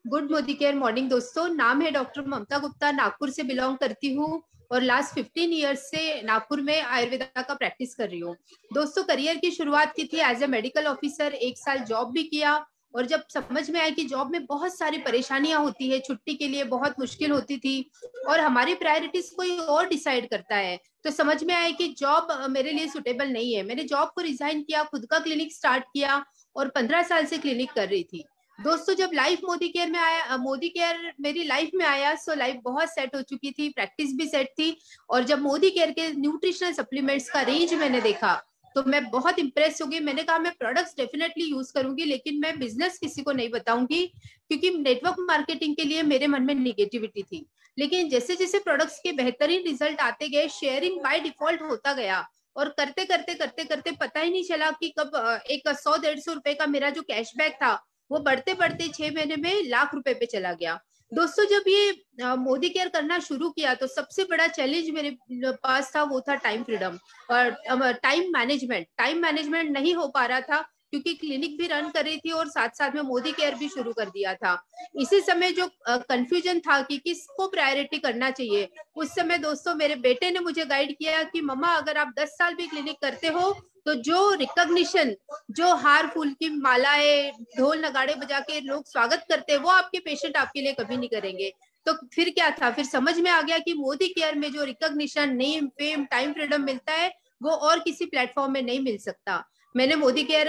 Good Modicare morning दोस्तों। नाम है डॉक्टर ममता गुप्ता, नागपुर से बिलोंग करती हूँ और लास्ट 15 ईयर्स से नागपुर में आयुर्वेदा का प्रैक्टिस कर रही हूँ। दोस्तों, करियर की शुरुआत की थी एज ए मेडिकल ऑफिसर। 1 साल जॉब भी किया और जब समझ में आया कि जॉब में बहुत सारी परेशानियां होती है, छुट्टी के लिए बहुत मुश्किल होती थी और हमारी प्रायोरिटीज कोई और डिसाइड करता है, तो समझ में आया कि जॉब मेरे लिए सुटेबल नहीं है। मैंने जॉब को रिजाइन किया, खुद का क्लिनिक स्टार्ट किया और 15 साल से क्लिनिक कर रही थी। दोस्तों जब लाइफ मोदी केयर में आया, मोदी केयर मेरी लाइफ में आया, सो लाइफ बहुत सेट हो चुकी थी, प्रैक्टिस भी सेट थी। और जब मोदी केयर के न्यूट्रिशनल सप्लीमेंट्स का रेंज मैंने देखा तो मैं बहुत इंप्रेस हो गई। मैंने कहा मैं प्रोडक्ट्स डेफिनेटली यूज करूंगी, लेकिन मैं बिजनेस किसी को नहीं बताऊंगी, क्योंकि नेटवर्क मार्केटिंग के लिए मेरे मन में नेगेटिविटी थी। लेकिन जैसे जैसे प्रोडक्ट्स के बेहतरीन रिजल्ट आते गए, शेयरिंग बाय डिफॉल्ट होता गया, और करते करते करते करते पता ही नहीं चला कि कब एक 100-150 रुपए का मेरा जो कैशबैक था वो बढ़ते बढ़ते 6 महीने में लाख रुपए पे चला गया। दोस्तों जब ये मोदी केयर करना शुरू किया तो सबसे बड़ा चैलेंज मेरे पास था, वो था टाइम फ्रीडम और टाइम मैनेजमेंट नहीं हो पा रहा था, क्योंकि क्लिनिक भी रन कर रही थी और साथ साथ में मोदी केयर भी शुरू कर दिया था। इसी समय जो कंफ्यूजन था कि किसको प्रायोरिटी करना चाहिए, उस समय दोस्तों मेरे बेटे ने मुझे गाइड किया कि मम्मा अगर आप 10 साल भी क्लिनिक करते हो तो जो रिकॉग्निशन, जो हार फूल की मालाएं, ढोल नगाड़े बजा के लोग स्वागत करते हैं, वो आपके पेशेंट आपके लिए कभी नहीं करेंगे। तो फिर क्या था, फिर समझ में आ गया कि मोदी केयर में जो recognition, name, fame, time freedom मिलता है वो और किसी प्लेटफॉर्म में नहीं मिल सकता। मैंने मोदी केयर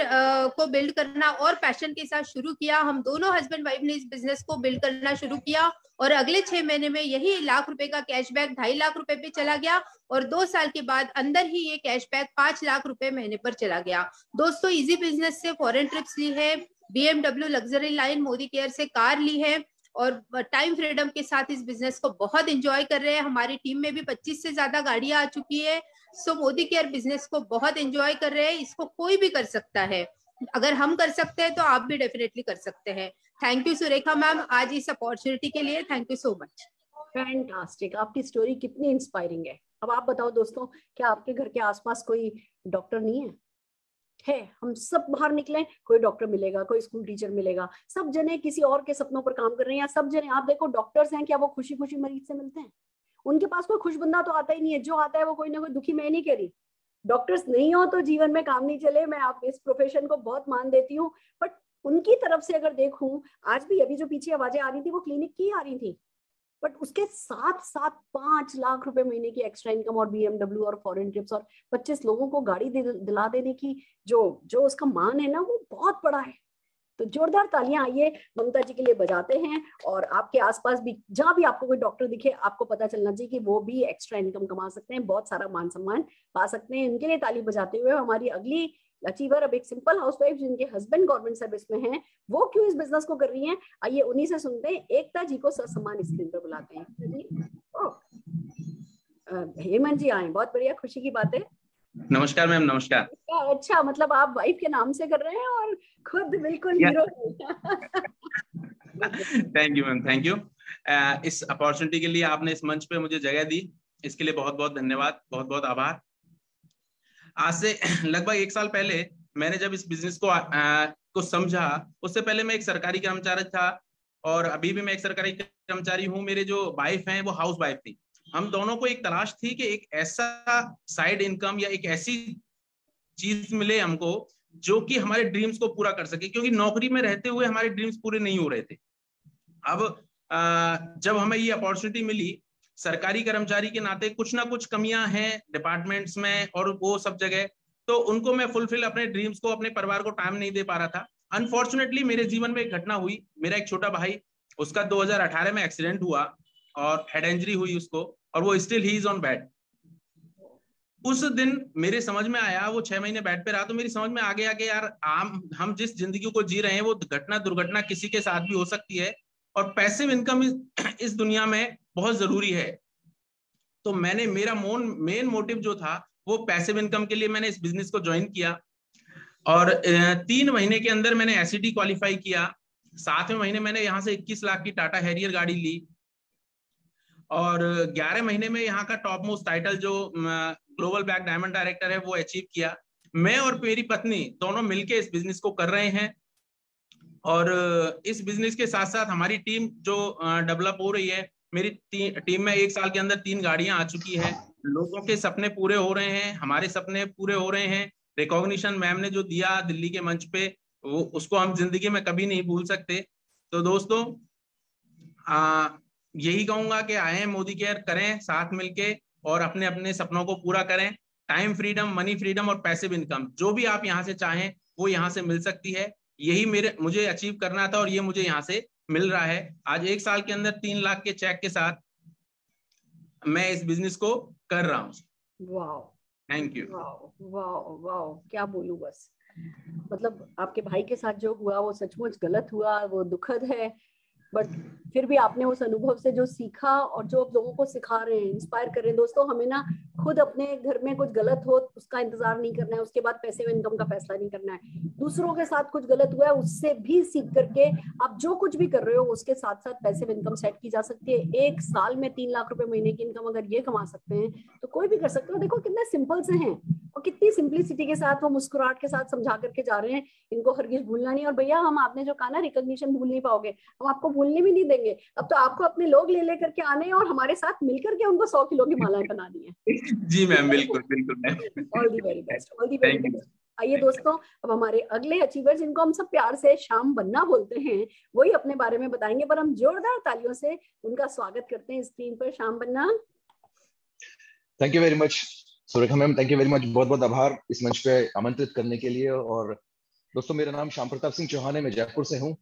को बिल्ड करना और पैशन के साथ शुरू किया। हम दोनों हस्बैंड वाइफ ने इस बिजनेस को बिल्ड करना शुरू किया और अगले 6 महीने में यही लाख रुपए का कैशबैक 2.5 लाख रुपए पे चला गया और 2 साल के बाद अंदर ही ये कैशबैक 5 लाख रुपए महीने पर चला गया। दोस्तों इजी बिजनेस से फॉरेन ट्रिप्स ली है, BMW luxury line Modi care से कार ली है और टाइम फ्रीडम के साथ इस बिजनेस को बहुत एंजॉय कर रहे हैं। हमारी टीम में भी 25 से ज्यादा गाड़ियां आ चुकी है। सो मोदी केयर बिजनेस को बहुत एंजॉय कर रहे हैं। इसको कोई भी कर सकता है, अगर हम कर सकते हैं तो आप भी डेफिनेटली कर सकते हैं। थैंक यू सुरेखा मैम आज इस अपॉर्चुनिटी के लिए, thank you so much. Fantastic, आपकी स्टोरी कितनी इंस्पायरिंग है। अब आप बताओ दोस्तों, क्या आपके घर के आसपास कोई डॉक्टर नहीं है? हम सब बाहर निकले, कोई डॉक्टर मिलेगा, कोई स्कूल टीचर मिलेगा, सब जने किसी और के सपनों पर काम कर रहे हैं, या सब जने आप देखो डॉक्टर्स हैं, क्या वो खुशी खुशी मरीज से मिलते हैं? उनके पास कोई खुश बंदा तो आता ही नहीं है, जो आता है वो कोई ना कोई दुखी। मैं नहीं कह रही डॉक्टर्स नहीं हो तो जीवन में काम नहीं चले, मैं आप इस प्रोफेशन को बहुत मान देती हूँ, बट उनकी तरफ से अगर देखूं, आज भी अभी जो पीछे आवाजें आ रही थी वो क्लिनिक की आ रही थी, बट उसके साथ साथ 5 लाख रुपए महीने की एक्स्ट्रा इनकम और BMW और फॉरेन ट्रिप्स और 25 लोगों को गाड़ी दिला देने की जो उसका मान है ना, वो बहुत बड़ा है। तो जोरदार तालियां आइए ममता जी के लिए बजाते हैं। और आपके आसपास भी जहां भी आपको कोई डॉक्टर दिखे, आपको पता चलना चाहिए कि वो भी एक्स्ट्रा इनकम कमा सकते हैं, बहुत सारा मान सम्मान पा सकते हैं। इनके लिए ताली बजाते हुए हमारी अगली अचीवर, अब एक सिंपल हाउसवाइफ जिनके हस्बैंड गवर्नमेंट सर्विस में हैं, वो क्यों इस बिजनेस को कर रही हैं, आइए उन्हीं से सुनते हैं। एकता जी को सम्मान स्क्रीन पर बुलाते हैं। हेमंत जी आए, बहुत बढ़िया, खुशी की बात है। नमस्कार मैम। नमस्कार। अच्छा, मतलब आप वाइफ के नाम से कर रहे हैं और खुद बिल्कुल hero. Thank you ma'am, thank you. इस अपॉर्चुनिटी के लिए आपने इस मंच पे मुझे जगह दी, इसके लिए बहुत बहुत धन्यवाद, बहुत बहुत आभार। आज से लगभग 1 साल पहले मैंने जब इस बिजनेस को समझा, उससे पहले मैं एक सरकारी कर्मचारी था और अभी भी मैं एक सरकारी कर्मचारी हूँ। मेरे जो वाइफ हैं वो हाउस वाइफ थी। हम दोनों को एक तलाश थी कि एक ऐसा साइड इनकम या एक ऐसी चीज मिले हमको जो कि हमारे ड्रीम्स को पूरा कर सके, क्योंकि नौकरी में रहते हुए हमारे ड्रीम्स पूरे नहीं हो रहे थे। अब जब हमें ये अपॉर्चुनिटी मिली, सरकारी कर्मचारी के नाते कुछ ना कुछ कमियां हैं डिपार्टमेंट्स में और वो सब जगह, तो उनको मैं फुलफिल, अपने ड्रीम्स को, अपने परिवार को टाइम नहीं दे पा रहा था। अनफॉर्चुनेटली मेरे जीवन में एक घटना हुई। मेरा एक छोटा भाई, उसका 2018 में एक्सीडेंट हुआ और हेड इंजरी हुई उसको, और वो still he is on bed. उस दिन मेरे समझ में आया, वो 6 महीने बेड पे रहा, तो मेरी समझ में आ गया कि यार हम जिस जिंदगी को जी रहे हैं वो दुर्घटना किसी के साथ भी हो सकती है और पैसिव इनकम इस दुनिया में बहुत जरूरी है। तो मेरा मेन मोटिव जो था वो पैसिव इनकम के लिए मैंने इस बिजनेस को ज्वाइन किया और 3 महीने के अंदर मैंने एसईटी क्वालिफाई किया। 7वें महीने मैंने यहाँ से 21 लाख की टाटा हैरियर गाड़ी ली और 11 महीने में यहाँ का टॉप मोस्ट टाइटल जो ग्लोबल ब्लैक डायमंड डायरेक्टर है वो अचीव किया। मैं और मेरी पत्नी दोनों मिलके इस बिजनेस को कर रहे हैं और इस बिजनेस के साथ साथ हमारी टीम जो डेवलप हो रही है। मेरी टीम में 1 साल के अंदर 3 गाड़ियां आ चुकी है। लोगों के सपने पूरे हो रहे हैं, हमारे सपने पूरे हो रहे हैं। रिकॉग्निशन मैम ने जो दिया दिल्ली के मंच पे, वो उसको हम जिंदगी में कभी नहीं भूल सकते। तो दोस्तों यही कहूंगा कि आए मोदी केयर करें साथ मिलके और अपने अपने सपनों को पूरा करें। टाइम फ्रीडम, मनी फ्रीडम और पैसिव इनकम जो भी आप यहाँ से चाहें वो यहाँ से मिल सकती है। यही मुझे अचीव करना था और ये मुझे यहाँ से मिल रहा है। आज 1 साल के अंदर 3 लाख के चेक के साथ मैं इस बिजनेस को कर रहा हूँ। Wow, thank you. Wow wow wow, क्या बोलूं बस। मतलब आपके भाई के साथ जो हुआ वो सचमुच गलत हुआ, वो दुखद है, बट फिर भी आपने उस अनुभव से जो सीखा और जो आप लोगों को सिखा रहे हैं, इंस्पायर कर रहे हैं। दोस्तों, हमें ना खुद अपने घर में कुछ गलत हो उसका इंतजार नहीं करना है, उसके बाद पैसे में इनकम का फैसला नहीं करना है। दूसरों के साथ कुछ गलत हुआ है उससे भी सीख करके आप जो कुछ भी कर रहे हो उसके साथ साथ पैसे में इनकम सेट की जा सकती है। 1 साल में 3 लाख रुपए महीने की इनकम अगर ये कमा सकते हैं तो कोई भी कर सकते हो। देखो कितने सिंपल से हैं और कितनी सिंप्लिसिटी के साथ वो मुस्कुराहट के साथ समझा करके जा रहे हैं। इनको हरगिज भूलना नहीं। और भैया, हम आपने जो कहा ना रिकॉग्निशन भूल नहीं पाओगे, हम आपको भूलने भी नहीं देंगे। अब तो आपको अपने लोग ले लेकर के आने हैं और हमारे साथ मिलकर के उनको 100 किलो की मालाएं बनानी है। जी मैम, बिल्कुल बिल्कुल ma'am. All the very best, all the very best. आइए दोस्तों, अब हमारे अगले अचीवर जिनको हम सब प्यार से श्याम बन्ना बोलते हैं, वही अपने बारे में बताएंगे, पर हम जोरदार तालियों से उनका स्वागत करते हैं स्क्रीन पर। Shyam Banna. Thank you very much Surekha ma'am, thank you very much. बहुत बहुत आभार इस मंच पे आमंत्रित करने के लिए। और दोस्तों, मेरा नाम श्याम प्रताप सिंह चौहान है, मैं जयपुर से हूँ।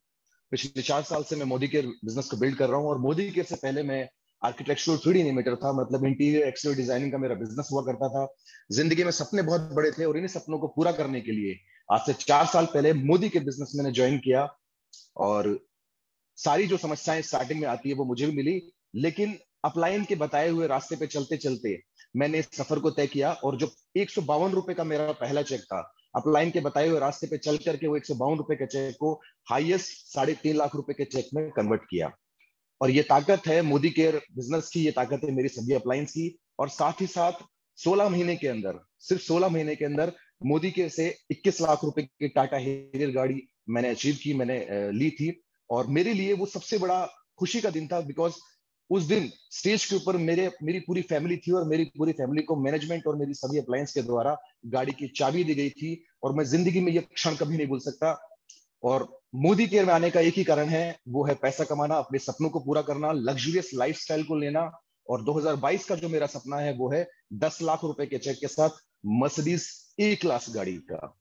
पिछले 4 साल से मैं मोदी केयर बिजनेस को बिल्ड कर रहा हूँ। और मोदी केयर से पहले मैं आर्किटेक्चरल 3D एनिमेटर था, मतलब इंटीरियर एक्सटीरियर डिजाइनिंग का मेरा बिजनेस हुआ करता था। जिंदगी में सपने बहुत बड़े थे और इन्हीं सपनों को पूरा करने के लिए आज से 4 साल पहले मोदी के बिजनेस मैंने ज्वाइन किया। और सारी जो समस्याएं स्टार्टिंग में आती है वो मुझे भी मिली, लेकिन अपलाइन के बताए हुए रास्ते पे चलते चलते मैंने इस सफर को तय किया। और जो 152 रुपए का मेरा पहला चेक था, अपलाइन के बताए हुए रास्ते पे चल करके वो 152 रुपए के चेक को हाईएस्ट 3.5 लाख रुपए के चेक में कन्वर्ट किया। और ये ताकत है मोदी केयर बिजनेस की, ये ताकत है मेरी सभी अपलाइंस की। और साथ ही साथ 16 महीने के अंदर, सिर्फ 16 महीने के अंदर मोदी केयर से 21 लाख रुपए की टाटा हेरियर गाड़ी मैंने अचीव की, मैंने ली थी। और मेरे लिए वो सबसे बड़ा खुशी का दिन था, बिकॉज उस दिन स्टेज के ऊपर मेरी पूरी फैमिली थी और मेरी पूरी फैमिली को मैनेजमेंट और मेरी सभी अप्लायंस के द्वारा गाड़ी की चाबी दी गई थी। और मैं जिंदगी में ये क्षण कभी नहीं भूल सकता। और मोदी केयर में आने का एक ही कारण है, वो है पैसा कमाना, अपने सपनों को पूरा करना, लग्जरियस लाइफस्टाइल को लेना। और 2022 का जो मेरा सपना है वो है 10 लाख रुपए के चेक के साथ मर्सिडीज ए क्लास गाड़ी का।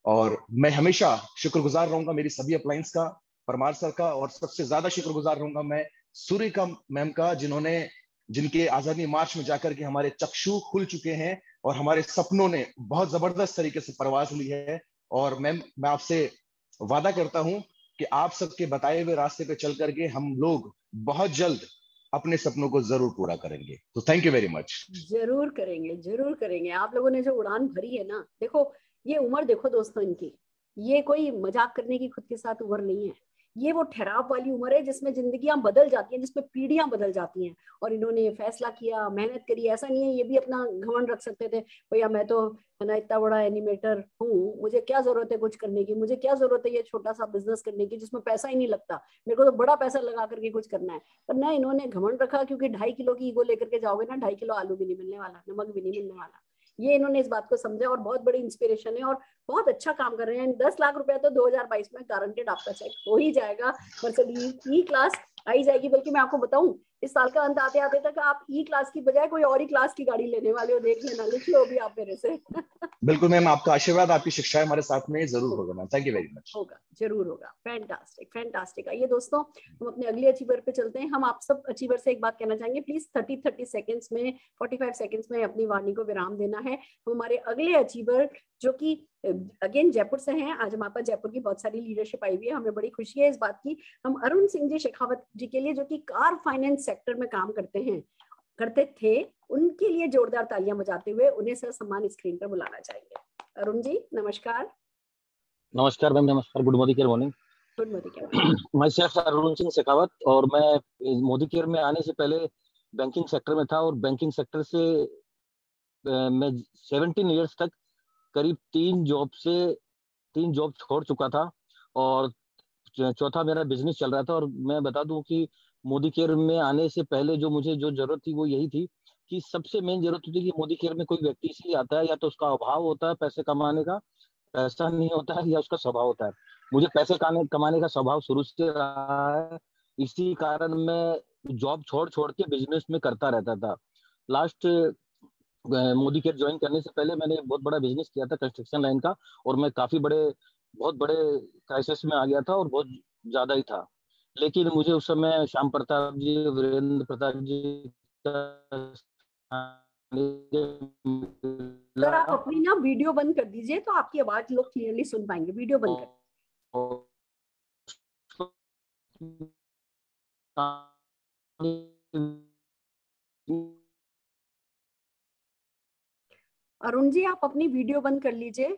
और मैं हमेशा शुक्रगुजार रहूंगा मेरी सभी अप्लायंस का, परमार सर का, और सबसे ज्यादा शुक्रगुजार रहूंगा मैं सुरेखा मैम का, जिनके आजादी मार्च में जाकर के हमारे चक्षु खुल चुके हैं और हमारे सपनों ने बहुत जबरदस्त तरीके से परवाज ली है। और मैम, मैं आपसे वादा करता हूं कि आप सबके बताए हुए रास्ते पे चल करके हम लोग बहुत जल्द अपने सपनों को जरूर पूरा करेंगे। तो थैंक यू वेरी मच। जरूर करेंगे, जरूर करेंगे। आप लोगों ने जो उड़ान भरी है ना, देखो ये उम्र देखो दोस्तों इनकी, ये कोई मजाक करने की खुद के साथ उम्र नहीं है। ये वो ठहराव वाली उम्र है जिसमें जिंदगियां बदल जाती हैं, जिसमें पीढ़ियां बदल जाती हैं। और इन्होंने ये फैसला किया, मेहनत करी। ऐसा नहीं है ये भी अपना घमंड रख सकते थे, भैया मैं तो है ना इतना बड़ा एनिमेटर हूँ, मुझे क्या जरूरत है कुछ करने की, मुझे क्या जरूरत है ये छोटा सा बिजनेस करने की जिसमें पैसा ही नहीं लगता, मेरे को तो बड़ा पैसा लगा करके कुछ करना है। पर ना, इन्होंने घमंड रखा, क्योंकि 2.5 किलो की ईगो लेकर के जाओगे ना, 2.5 किलो आलू भी नहीं मिलने वाला, नमक भी नहीं मिलने वाला। ये इन्होंने इस बात को समझा और बहुत बड़ी इंस्पिरेशन है और बहुत अच्छा काम कर रहे हैं। 10 लाख रुपया तो 2022 में गारंटेड आपका चेक हो ही जाएगा। मर्सिडीज ई क्लास आई जाएगी। बल्कि मैं आपको बताऊं, इस साल का अंत आते आते तक आप ई क्लास की बजाय कोई और ही क्लास की गाड़ी लेने वाले हो, देख लेना, लिख लो अभी आप मेरे से। बिल्कुल मैम, आपका आशीर्वाद, आपकी शिक्षाएं हमारे साथ में जरूर होगा ma'am. Thank you very much. होगा, जरूर होगा। Fantastic, fantastic. आइए दोस्तों, हम अपने अगले अचीवर पे चलते हैं। हम आप सब अचीवर से एक बात कहना चाहेंगे, प्लीज 30 सेकंड्स में, 45 सेकंड्स में अपनी वाणी को विराम देना है। हमारे अगले अचीवर जो कि अगेन जयपुर से हैं, आज हमारे पास जयपुर की बहुत सारी लीडरशिप आई हुई है, हमें बड़ी खुशी है इस बात की। हम अरुण सिंह जी शेखावत जी के लिए, जो कि कार फाइनेंस सेक्टर में काम करते थे, उनके लिए जोरदार तालियां बजाते हुए उन्हें सर सम्मान स्क्रीन पर बुलाना चाहेंगे। अरुण जी नमस्कार। नमस्कार मैम, नमस्कार। Good Modicare morning. Good Modi care. मैं शेख अरुण सिंह शेखावत, और मैं मोदी केयर में आने से पहले बैंकिंग सेक्टर में था। और बैंकिंग सेक्टर से मैं 17 इयर्स तक करीब 3 जॉब छोड़ चुका था और चौथा मेरा बिजनेस चल रहा था। और मैं बता दूं कि मोदी केयर में आने से पहले जो मुझे जरूरत थी वो यही थी कि सबसे मेन जरूरत थी कि मोदी केयर में कोई व्यक्ति इसलिए आता है, या तो उसका अभाव होता है पैसे कमाने का, पैसा नहीं होता है, या उसका स्वभाव होता है। मुझे पैसे कमाने का स्वभाव शुरू से रहा है, इसी कारण मैं जॉब छोड़ के बिजनेस में करता रहता था। लास्ट मोदी केयर ज्वाइन करने से पहले मैंने बहुत बड़ा बिजनेस किया था कंस्ट्रक्शन लाइन का, और मैं काफी बड़े बहुत बड़े क्राइसिस में आ गया था और बहुत ज्यादा ही था। लेकिन मुझे उस समय श्याम प्रताप जी, वीरेंद्र प्रताप जी का सर आप अपनी ना वीडियो बंद कर दीजिए तो आपकी आवाज लोग क्लियरली सुन पाएंगे। वीडियो बंद कर। अरुण जी आप अपनी वीडियो बंद कर लीजिए।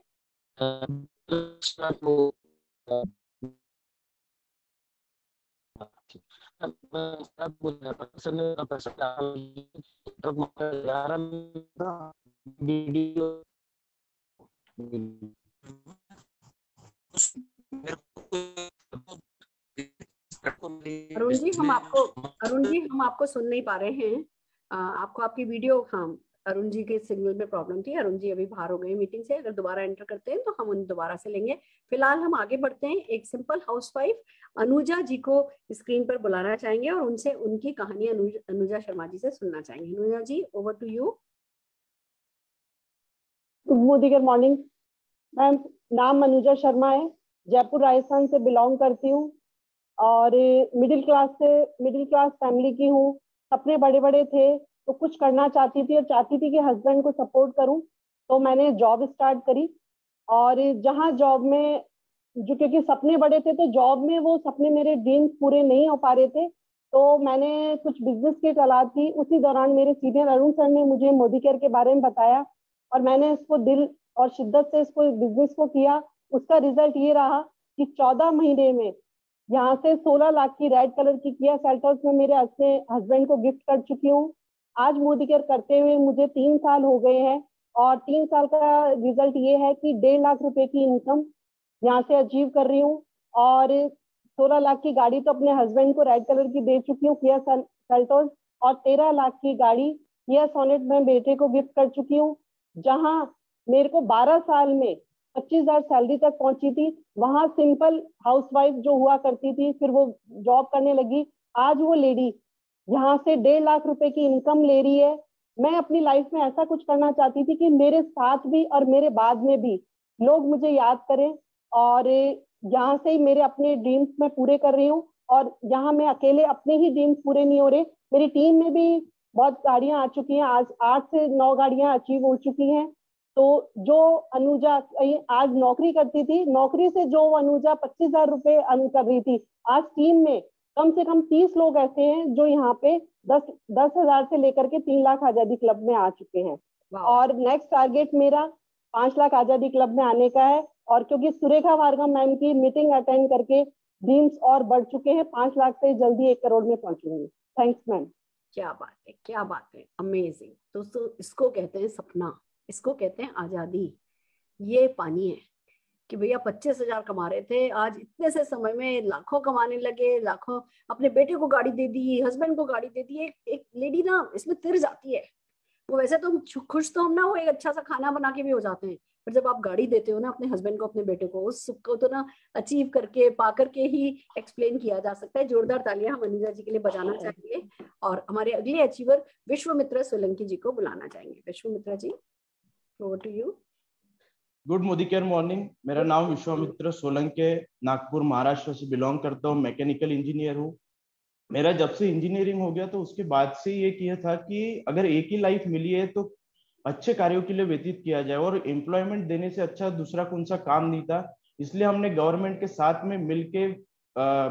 अरुण जी हम आपको सुन नहीं पा रहे हैं। आपको आपकी वीडियो, हाँ अरुण जी के सिग्नल में प्रॉब्लम थी। अरुण जी अभी बाहर हो गए मीटिंग से, अगर दोबारा एंटर करते हैं तो हम उन दोबारा से लेंगे। फिलहाल हम आगे बढ़ते हैं। एक सिंपल हाउसवाइफ अनुजा जी को स्क्रीन पर बुलाना चाहेंगे और उनसे उनकी कहानी अनुजा शर्मा जी से सुनना चाहेंगे। Anuja ji over to you. Good morning ma'am, नाम अनुजा शर्मा है, जयपुर राजस्थान से बिलोंग करती हूँ और मिडिल क्लास फैमिली की हूँ। सपने बड़े बड़े थे तो कुछ करना चाहती थी और चाहती थी कि हस्बैंड को सपोर्ट करूं, तो मैंने जॉब स्टार्ट करी। और जहां जॉब में जो, क्योंकि सपने बड़े थे तो जॉब में वो सपने मेरे ड्रीम्स पूरे नहीं हो पा रहे थे, तो मैंने कुछ बिजनेस की तलाश थी। उसी दौरान मेरे सीनियर अरुण सर ने मुझे मोदी केयर के बारे में बताया और मैंने इसको दिल और शिद्दत से इसको बिजनेस को किया। उसका रिजल्ट ये रहा कि 14 महीने में यहाँ से 16 लाख की रेड कलर की किया सेल्टोस में मेरे अपने हस्बैंड को गिफ्ट कर चुकी हूँ। आज मोदी केयर करते हुए मुझे 3 साल हो गए हैं और 3 साल का रिजल्ट ये है कि 1.5 लाख रुपए की इनकम यहाँ से अचीव कर रही हूँ। और 16 लाख की गाड़ी तो अपने हस्बैंड को रेड कलर की दे चुकी हूँ, किया सेल्टोस, और 13 लाख की गाड़ी किया सोनेट में बेटे को गिफ्ट कर चुकी हूँ। जहाँ मेरे को 12 साल में 25,000 सैलरी तक पहुंची थी, वहां सिंपल हाउसवाइफ जो हुआ करती थी, फिर वो जॉब करने लगी। आज वो लेडी यहाँ से 1.5 लाख रुपए की इनकम ले रही है। मैं अपनी लाइफ में ऐसा कुछ करना चाहती थी कि मेरे साथ भी और मेरे बाद में भी लोग मुझे याद करें, और यहाँ से ही मेरे अपने ड्रीम्स मैं पूरे कर रही हूँ। और यहाँ मैं अकेले अपने ही ड्रीम्स पूरे नहीं हो रहे, मेरी टीम में भी बहुत गाड़ियां आ चुकी हैं। आज 8 से 9 गाड़ियां अचीव हो चुकी हैं। तो जो अनुजा आज नौकरी करती थी, नौकरी से जो अनुजा 25,000 रुपए अर्न कर रही थी, आज टीम में कम से कम 30 लोग ऐसे हैं जो यहाँ पे 10,000 से लेकर के 3 लाख आजादी क्लब में आ चुके हैं। और नेक्स्ट टारगेट मेरा 5 लाख आजादी क्लब में आने का है। और क्योंकि सुरेखा भार्गव मैम की मीटिंग अटेंड करके ड्रीम्स और बढ़ चुके हैं, 5 लाख से जल्दी 1 करोड़ में पहुंचूंगी। Thanks ma'am. क्या बात है, क्या बात है, अमेजिंग दोस्तों। इसको कहते हैं सपना, इसको कहते हैं आजादी। ये पानी है कि भैया 25,000 कमा रहे थे, आज इतने से समय में लाखों कमाने लगे, लाखों। अपने बेटे को गाड़ी दे दी, हस्बैंड को गाड़ी दे दी। एक लेडी ना इसमें तिर जाती है। वो वैसे तो खुश तो हम ना हो, एक अच्छा सा खाना बना के भी हो जाते हैं, पर जब आप गाड़ी देते हो ना अपने हस्बैंड को, अपने बेटे को, उस सुख को तो ना अचीव करके पा करके ही एक्सप्लेन किया जा सकता है। जोरदार तालियां हम अनुजा जी के लिए बजाना चाहेंगे और हमारे अगले अचीवर विश्वामित्र सोलंकी जी को बुलाना चाहेंगे। Vishwamitra ji, over to you. Good Modicare morning. मेरा नाम विश्वामित्र सोलंकी, नागपुर महाराष्ट्र से बिलोंग करता हूँ। मैकेनिकल इंजीनियर हूँ। मेरा जब से इंजीनियरिंग हो गया तो उसके बाद से ये किया था कि अगर एक ही लाइफ मिली है तो अच्छे कार्यों के लिए व्यतीत किया जाए, और एम्प्लॉयमेंट देने से अच्छा दूसरा कौन सा काम नहीं था। इसलिए हमने गवर्नमेंट के साथ में मिलके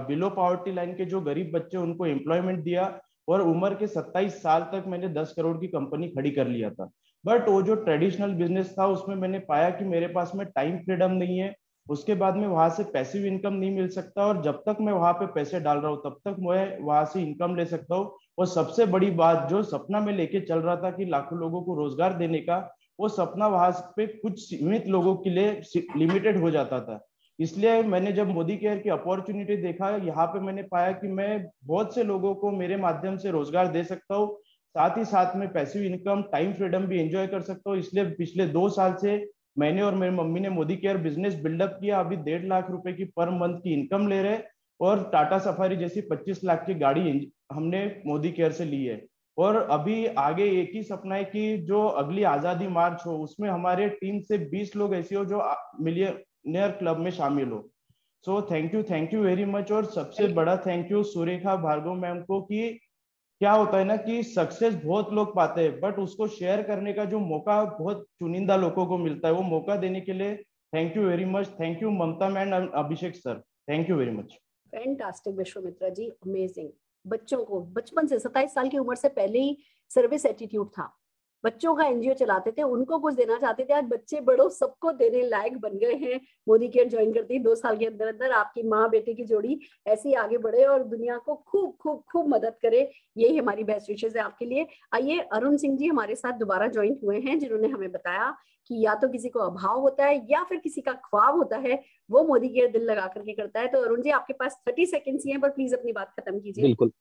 बिलो पॉवर्टी लाइन के जो गरीब बच्चे उनको एम्प्लॉयमेंट दिया, और उम्र के 27 साल तक मैंने 10 करोड़ की कंपनी खड़ी कर लिया था। बट वो जो ट्रेडिशनल बिजनेस था उसमें मैंने पाया कि मेरे पास में टाइम फ्रीडम नहीं है, उसके बाद में वहां से पैसिव इनकम नहीं मिल सकता, और जब तक मैं वहां पे पैसे डाल रहा हूँ तब तक मैं वहां से इनकम ले सकता हूँ। और सबसे बड़ी बात, जो सपना मैं लेके चल रहा था कि लाखों लोगों को रोजगार देने का, वो सपना वहां पे कुछ सीमित लोगों के लिए लिमिटेड हो जाता था। इसलिए मैंने जब मोदी केयर की अपॉर्चुनिटी देखा, यहाँ पे मैंने पाया कि मैं बहुत से लोगों को मेरे माध्यम से रोजगार दे सकता हूँ, साथ ही साथ में पैसिव इनकम, टाइम फ्रीडम भी एंजॉय कर सकता हूँ। इसलिए पिछले 2 साल से मैंने और मेरी मम्मी ने मोदी केयर बिजनेस बिल्डअप किया। अभी 1.5 लाख रुपए की पर मंथ की इनकम ले रहे, और टाटा सफारी जैसी 25 लाख की गाड़ी हमने मोदी केयर से ली है। और अभी आगे एक ही सपना है कि जो अगली आजादी मार्च हो उसमें हमारे टीम से 20 लोग ऐसे हो जो इंजीनियर क्लब में शामिल हो। So thank you very much. और सबसे बड़ा thank you Surekha Bhargav ma'am को, कि क्या होता है ना कि सक्सेस बहुत लोग पाते हैं, बट उसको शेयर करने का जो मौका बहुत चुनिंदा लोगों को मिलता है, वो मौका देने के लिए thank you very much. Thank you Mamta ma'am and Abhishek sir, thank you very much. Fantastic Vishwamitra ji, amazing. बच्चों को बचपन से 27 साल की उम्र से पहले ही सर्विस एटीट्यूड था, बच्चों का एनजीओ चलाते थे, उनको कुछ देना चाहते थे। आज बच्चे बड़ों सबको देने लायक बन गए हैं। मोदी केयर ज्वाइन करते ही 2 साल के अंदर अंदर आपकी माँ बेटे की जोड़ी ऐसी आगे बढ़े और दुनिया को खूब खूब खूब मदद करे, यही हमारी बेस्ट विशेष है आपके लिए। आइए अरुण सिंह जी हमारे साथ दोबारा ज्वाइन हुए हैं, जिन्होंने हमें बताया कि या तो किसी को अभाव होता है या फिर किसी का ख्वाब होता है, वो मोदी केयर दिल लगा करके करता है। तो अरुण जी आपके पास 30 सेकंड्स ही हैं, पर प्लीज अपनी बात खत्म कीजिए। बिल्कुल।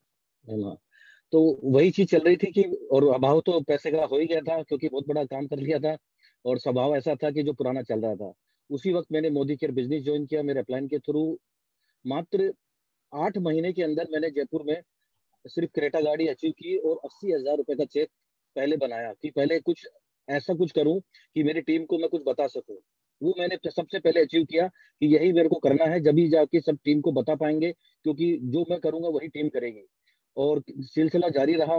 तो वही चीज चल रही थी कि, और अभाव तो पैसे का हो ही गया था, क्योंकि बहुत बड़ा काम कर लिया था, और स्वभाव ऐसा था कि जो पुराना चल रहा था। उसी वक्त मैंने मोदी केयर बिजनेस ज्वाइन किया। मेरे अपलाइन के थ्रू मात्र 8 महीने के अंदर मैंने जयपुर में सिर्फ क्रेटा गाड़ी अचीव की, और 80,000 रुपए का चेक पहले बनाया कि पहले कुछ ऐसा कुछ करूं कि मेरी टीम को मैं कुछ बता सकूं। वो मैंने सबसे पहले अचीव किया कि यही मेरे को करना है, जब ही जाके सब टीम को बता पाएंगे, क्योंकि जो मैं करूंगा वही टीम करेगी। और सिलसिला जारी रहा,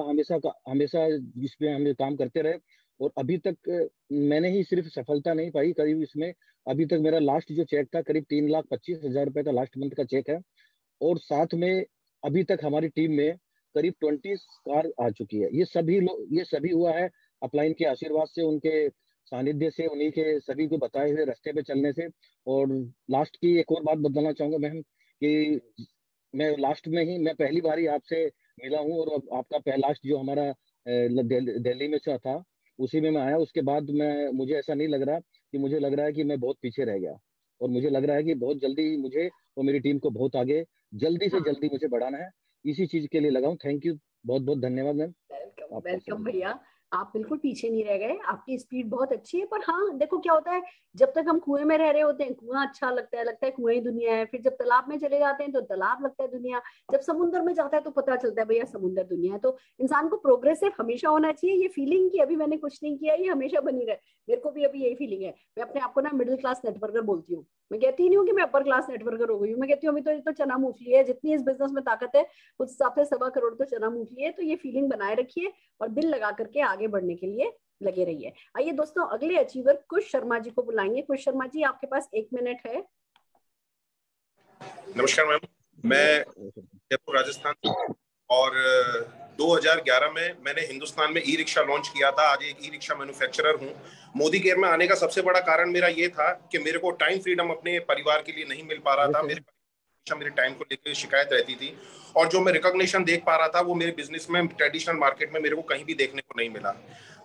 हमेशा इसमें हम काम करते रहे, और अभी तक मैंने ही सिर्फ सफलता नहीं पाई, करीब इसमें अभी तक मेरा लास्ट जो चेक था करीब 3,25,000 रुपए का लास्ट मंथ का चेक है। और साथ में अभी तक हमारी टीम में करीब 20 कार आ चुकी है। ये सभी हुआ है अपलाइन के आशीर्वाद से, उनके सानिध्य से, उन्हीं के सभी को बताए हुए रास्ते पे चलने से। और लास्ट की एक और बात बताना चाहूंगा मैम, कि मैं लास्ट में ही मैं पहली बार ही आपसे मिला हूँ, और आपका लास्ट जो हमारा दिल्ली में था उसी में मैं आया। उसके बाद मुझे ऐसा नहीं लग रहा, कि मुझे लग रहा है कि मैं बहुत पीछे रह गया, और मुझे लग रहा है कि बहुत जल्दी मुझे और मेरी टीम को बहुत आगे जल्दी से जल्दी मुझे बढ़ाना है। इसी चीज के लिए लगा हूँ। थैंक यू, बहुत बहुत धन्यवाद मैम। वेलकम भैया, आप बिल्कुल पीछे नहीं रह गए, आपकी स्पीड बहुत अच्छी है। पर हाँ देखो क्या होता है, जब तक हम कुएं में रह रहे होते हैं कुआं अच्छा लगता है कुएं ही दुनिया है। फिर जब तालाब में चले जाते हैं तो तालाब लगता है दुनिया। जब समुद्र में जाता है तो पता चलता है भैया समुद्र दुनिया है। तो इंसान को प्रोग्रेसिव हमेशा होना चाहिए। ये फीलिंग कि अभी मैंने कुछ नहीं किया, ये हमेशा बनी रहे। मेरे को भी अभी यही फीलिंग है। मैं अपने आप को ना मिडिल क्लास नेटवर्कर बोलती हूँ। मैं कहती नहीं हूँ कि मैं अपर क्लास नेटवर्कर हो गई हूँ। मैं कहती हूँ अभी तो चना मूंगफली है, जितनी इस बिजनेस में ताकत है उस हिसाब से 1.25 करोड़ तो चना मूंगफली है। तो ये फीलिंग बनाए रखिए और दिल लगा करके आगे बढ़ने के लिए लगे रहिए। आइए दोस्तों अगले अचीवर कुश शर्मा जी को बुलाएंगे। कुश शर्मा जी आपके पास 1 मिनट है। नमस्कार मैम, मैं जयपुर राजस्थान और 2011 में मैंने हिंदुस्तान में ई रिक्शा लॉन्च किया था। आज एक ई रिक्शा मैन्युफैक्चरर हूँ। मोदी केयर में आने का सबसे बड़ा कारण मेरा ये था कि मेरे को टाइम फ्रीडम अपने परिवार के लिए नहीं मिल पा रहा था। मेरे टाइम को लेकर शिकायत रहती थी, और जो मैं रिकॉग्निशन देख पा रहा था वो मेरे बिजनेस में ट्रेडिशनल मार्केट में मेरे को कहीं भी देखने को नहीं मिला।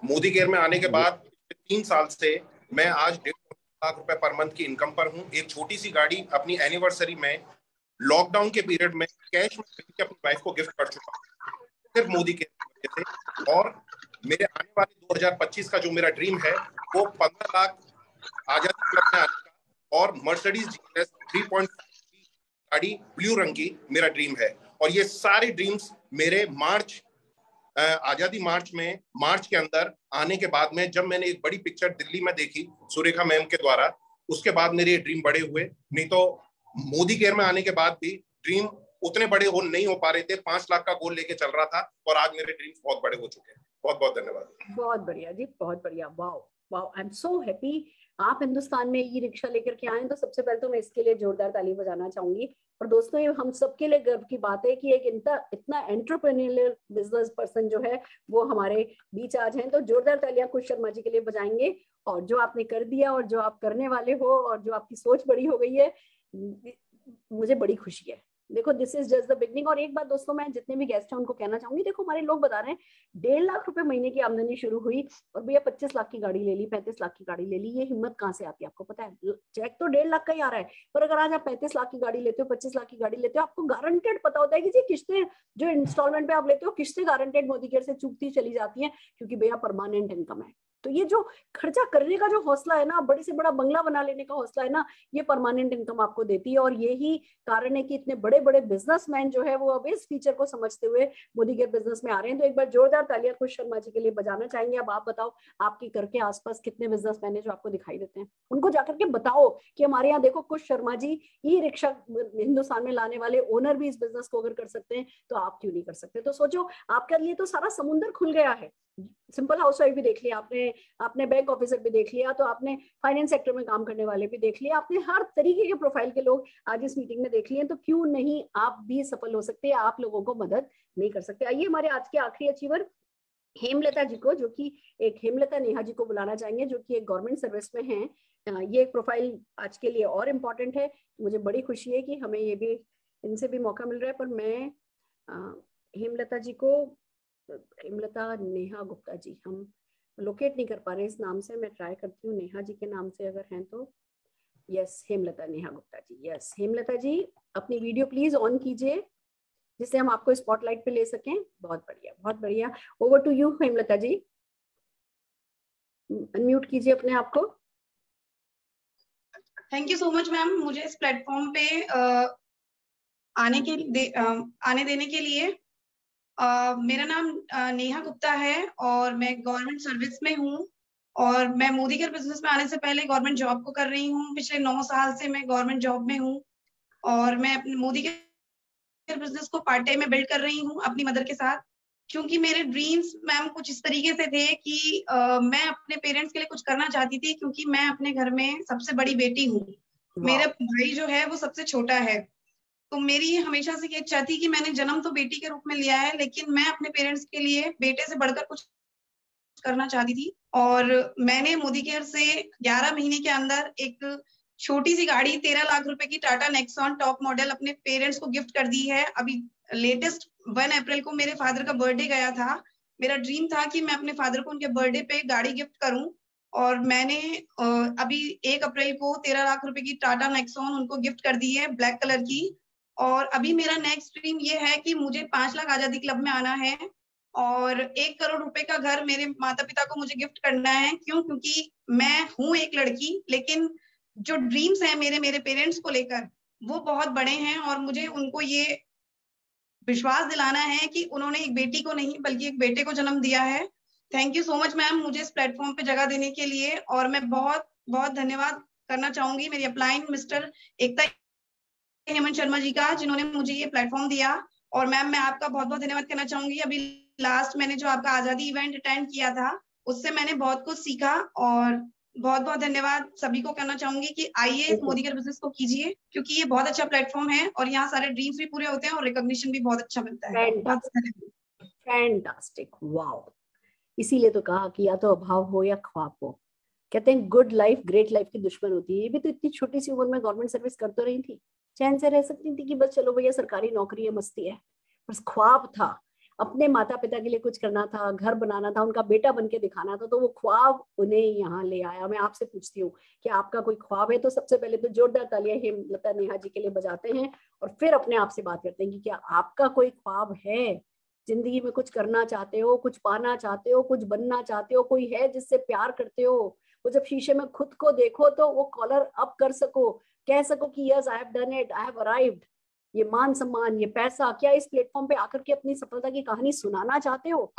मोदी केयर में आने के बाद 3 साल से मैं आज 1.5 लाख रुपए पर मंथ की इनकम पर हूँ। एक छोटी सी गाड़ी अपनी एनिवर्सरी में लॉकडाउन के पीरियड में कैश में अपनी वाइफ को गिफ्ट कर चुका हूँ, सिर्फ मोदी केयर की वजह से। और मेरे आने वाले 2025 का जो मेरा ड्रीम है वो 15 लाख आजादी क्लब में आने का और मर्सिडीज GLS 3.5 गाड़ी ब्लू रंग की मेरा ड्रीम है। और ये सारे ड्रीम्स मेरे आजादी मार्च के अंदर आने के बाद में, जब मैंने एक बड़ी पिक्चर दिल्ली में देखी सुरेखा मैम के द्वारा, उसके बाद मेरे ये ड्रीम बड़े हुए। नहीं तो मोदी केयर में आने के बाद भी ड्रीम उतने बड़े नहीं हो पा रहे थे। 5 लाख का गोल लेके चल रहा था, और आज मेरे ड्रीम्स बहुत बड़े हो चुके हैं। बहुत बहुत धन्यवाद। बहुत बढ़िया जी, बहुत बढ़िया। Wow wow, I am so happy आप हिंदुस्तान में ई रिक्शा लेकर के आए। तो सबसे पहले तो मैं इसके लिए जोरदार ताली बजाना चाहूंगी। और दोस्तों ये हम सबके लिए गर्व की बात है कि एक इतना एंटरप्रेन्योरियल बिजनेस पर्सन जो है वो हमारे बीच आज हैं। तो जोरदार तालियां कुश शर्मा जी के लिए बजाएंगे। और जो आपने कर दिया और जो आप करने वाले हो और जो आपकी सोच बड़ी हो गई है, मुझे बड़ी खुशी है। देखो this is just the beginning. और एक बात दोस्तों, मैं जितने भी गेस्ट हैं उनको कहना चाहूंगी, देखो हमारे लोग बता रहे हैं 1.5 लाख रुपए महीने की आमदनी शुरू हुई और भैया 25 लाख की गाड़ी ले ली, 35 लाख की गाड़ी ले ली। ये हिम्मत कहाँ से आती है आपको पता है? चेक तो 1.5 लाख का ही आ रहा है, पर अगर आज आप 35 लाख की गाड़ी लेते हो, 25 लाख की गाड़ी लेते हो, आपको गारंटेड पता होता है कि जी किस्तें जो इंस्टॉलमेंट पे आप लेते हो, किस्तें गारंटेड मोदी केयर से चूकती चली जाती है, क्योंकि भैया परमानेंट इनकम है। तो ये जो खर्चा करने का जो हौसला है ना, बड़े से बड़ा बंगला बना लेने का हौसला है ना, ये परमानेंट इनकम आपको देती है। और यही कारण है कि इतने बड़े बड़े बड़े बिजनेसमैन जो है वो अब इस फीचर को समझते हुए मोदी केयर बिजनेस में आ रहे हैं। तो एक बार जोरदार तालियां खुश शर्मा जी के लिए बजाना चाहेंगे। अब आप बताओ, आपके घर के आसपास कितने बिजनेसमैन है जो आपको दिखाई देते हैं? उनको जाकर के बताओ कि हमारे यहाँ देखो कुश शर्मा जी ई रिक्शा हिंदुस्तान में लाने वाले ओनर भी इस बिजनेस को अगर कर सकते हैं तो आप क्यों नहीं कर सकते? तो सोचो, आपके लिए तो सारा समुंदर खुल गया है। सिंपल हाउसवाइफ भी देख लिया आपने बैंक ऑफिसर भी देख लिया, तो आपने फाइनेंस सेक्टर में काम करने वाले भी देख लिया, आपने हर तरीके के प्रोफाइल के लोग आज इस मीटिंग में देख लिए। तो क्यों नहीं आप भी सफल हो सकते हैं? आप लोगों को मदद नहीं कर सकते? आइए हमारे आज के आखिरी अचीवर हेमलता जी को, जो कि एक हेमलता नेहा जी को बुलाना चाहेंगे, जो कि एक गवर्नमेंट सर्विस में हैं। ये एक प्रोफाइल आज के लिए और इम्पोर्टेंट है। मुझे बड़ी खुशी है कि हमें ये भी इनसे भी मौका मिल रहा है। पर मैं हेमलता जी को, हेमलता नेहा गुप्ता जी, हम लोकेट नहीं कर पा रहे इस नाम से। मैं ट्राई करती हूँ नेहा जी के नाम से अगर हैं तो। यस, हेमलता नेहा गुप्ता जी। यस हेमलता जी, अपनी वीडियो प्लीज ऑन कीजिए जिससे हम आपको स्पॉटलाइट पे ले सकें। बहुत बढ़िया, बहुत बढ़िया। Over to you Hemlata ji, unmute कीजिए अपने आप को। Thank you so much ma'am, मुझे इस प्लेटफॉर्म पे आने देने के लिए। मेरा नाम नेहा गुप्ता है और मैं गवर्नमेंट सर्विस में हूँ और मैं मोदी केयर बिजनेस में आने से पहले गवर्नमेंट जॉब को कर रही हूँ। पिछले 9 साल से मैं गवर्नमेंट जॉब में हूँ और मैं अपने मोदी केयर बिजनेस को पार्ट टाइम में बिल्ड कर रही हूँ अपनी मदर के साथ, क्योंकि मेरे ड्रीम्स मैम कुछ इस तरीके से थे कि मैं अपने पेरेंट्स के लिए कुछ करना चाहती थी, क्योंकि मैं अपने घर में सबसे बड़ी बेटी हूँ। मेरा भाई जो है वो सबसे छोटा है। तो मेरी हमेशा से इच्छा थी कि मैंने जन्म तो बेटी के रूप में लिया है, लेकिन मैं अपने पेरेंट्स के लिए बेटे से बढ़कर कुछ करना चाहती थी। और मैंने मोदी केयर से 11 महीने के अंदर एक छोटी सी गाड़ी 13 लाख रुपए की टाटा नेक्सॉन टॉप मॉडल अपने पेरेंट्स को गिफ्ट कर दी है। अभी लेटेस्ट 1 अप्रैल को मेरे फादर का बर्थडे गया था। मेरा ड्रीम था कि मैं अपने फादर को उनके बर्थडे पे गाड़ी गिफ्ट करूं और मैंने अभी 1 अप्रैल को 13 लाख रुपए की टाटा नेक्सॉन उनको गिफ्ट कर दी है, ब्लैक कलर की। और अभी मेरा नेक्स्ट ड्रीम ये है कि मुझे 5 लाख आजादी क्लब में आना है और 1 करोड़ रुपए का घर मेरे माता पिता को मुझे गिफ्ट करना है। क्यों? क्योंकि मैं हूं एक लड़की, लेकिन जो ड्रीम्स हैं मेरे पेरेंट्स को लेकर वो बहुत बड़े हैं और मुझे उनको ये विश्वास दिलाना है कि उन्होंने एक बेटी को नहीं बल्कि एक बेटे को जन्म दिया है। Thank you so much ma'am, मुझे इस प्लेटफॉर्म पे जगह देने के लिए। और मैं बहुत बहुत धन्यवाद करना चाहूंगी मेरी अपलाइन मिस्टर एकता हेमंत शर्मा जी का, जिन्होंने मुझे ये प्लेटफॉर्म दिया। और मैम मैं आपका बहुत बहुत धन्यवाद करना चाहूंगी। अभी लास्ट मैंने जो आपका आजादी इवेंट अटेंड किया था उससे मैंने बहुत कुछ सीखा और बहुत बहुत धन्यवाद सभी को करना चाहूंगी कि आइए मोदी केयर बिजनेस को कीजिए, क्योंकि ये बहुत अच्छा प्लेटफॉर्म है और यहाँ सारे ड्रीम्स भी पूरे होते हैं और रिकॉग्निशन भी बहुत अच्छा मिलता है। Fantastic, wow. इसीलिए तो कहा कि या तो अभाव हो या ख्वाब हो। कहते हैं गुड लाइफ ग्रेट लाइफ की दुश्मन होती है। ये भी तो इतनी छोटी सी उम्र में गवर्नमेंट सर्विस कर तो रही थी, चैन से रह सकती थी कि बस चलो भैया सरकारी नौकरी है, मस्ती है। बस ख्वाब था, अपने माता पिता के लिए कुछ करना था, घर बनाना था, उनका बेटा बन के दिखाना था। तो वो ख्वाब उन्हें यहाँ ले आया। मैं आपसे पूछती हूँ कि आपका कोई ख्वाब है? तो सबसे पहले तो जोरदार तालियां हेमलता नेहा जी के लिए बजाते हैं और फिर अपने आप से बात करते हैं कि क्या आपका कोई ख्वाब है? जिंदगी में कुछ करना चाहते हो, कुछ पाना चाहते हो, कुछ बनना चाहते हो, कोई है जिससे प्यार करते हो? वो जब शीशे में खुद को देखो तो वो कॉलर अप कर सको, कह सको कि yes I have done it, I have arrived. ये मान सम्मान, ये पैसा, क्या इस प्लेटफॉर्म पे आकर के अपनी सफलता की कहानी सुनाना चाहते हो?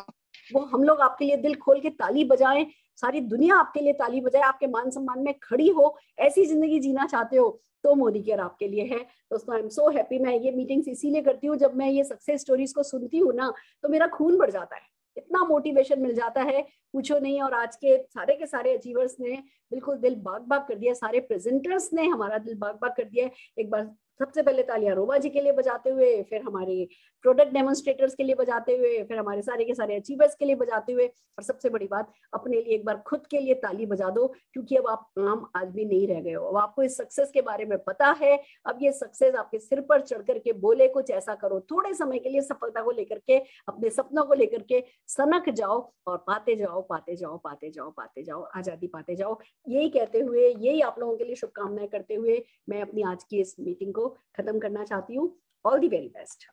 वो हम लोग आपके लिए दिल खोल के ताली बजाएं, सारी दुनिया आपके लिए ताली बजाए, आपके मान सम्मान में खड़ी हो, ऐसी जिंदगी जीना चाहते हो तो मोदी केयर आपके लिए है। दोस्तों आई एम सो हैप्पी। मैं ये मीटिंग्स इसीलिए करती हूँ, जब मैं ये सक्सेस स्टोरीज को सुनती हूँ ना तो मेरा खून बढ़ जाता है, इतना मोटिवेशन मिल जाता है, पूछो नहीं। और आज के सारे अचीवर्स ने बिल्कुल दिल बाग बाग कर दिया, सारे प्रेजेंटर्स ने हमारा दिल बाग बाग कर दिया। एक बार सबसे पहले तालियां रोमा जी के लिए बजाते हुए, फिर हमारे प्रोडक्ट डेमोन्स्ट्रेटर्स के लिए बजाते हुए, फिर हमारे सारे के सारे अचीवर्स के लिए बजाते हुए, और सबसे बड़ी बात अपने लिए एक बार खुद के लिए ताली बजा दो, क्योंकि अब आप आम आदमी नहीं रह गए हो। अब आपको इस सक्सेस के बारे में पता है। अब ये सक्सेस आपके सिर पर चढ़ करके बोले कुछ ऐसा करो, थोड़े समय के लिए सफलता को लेकर के, अपने सपनों को लेकर के सनक जाओ और पाते जाओ, पाते जाओ, पाते जाओ, पाते जाओ, आजादी पाते जाओ। यही कहते हुए, यही आप लोगों के लिए शुभकामनाएं करते हुए मैं अपनी आज की इस मीटिंग को खत्म करना चाहती हूँ। All the very best.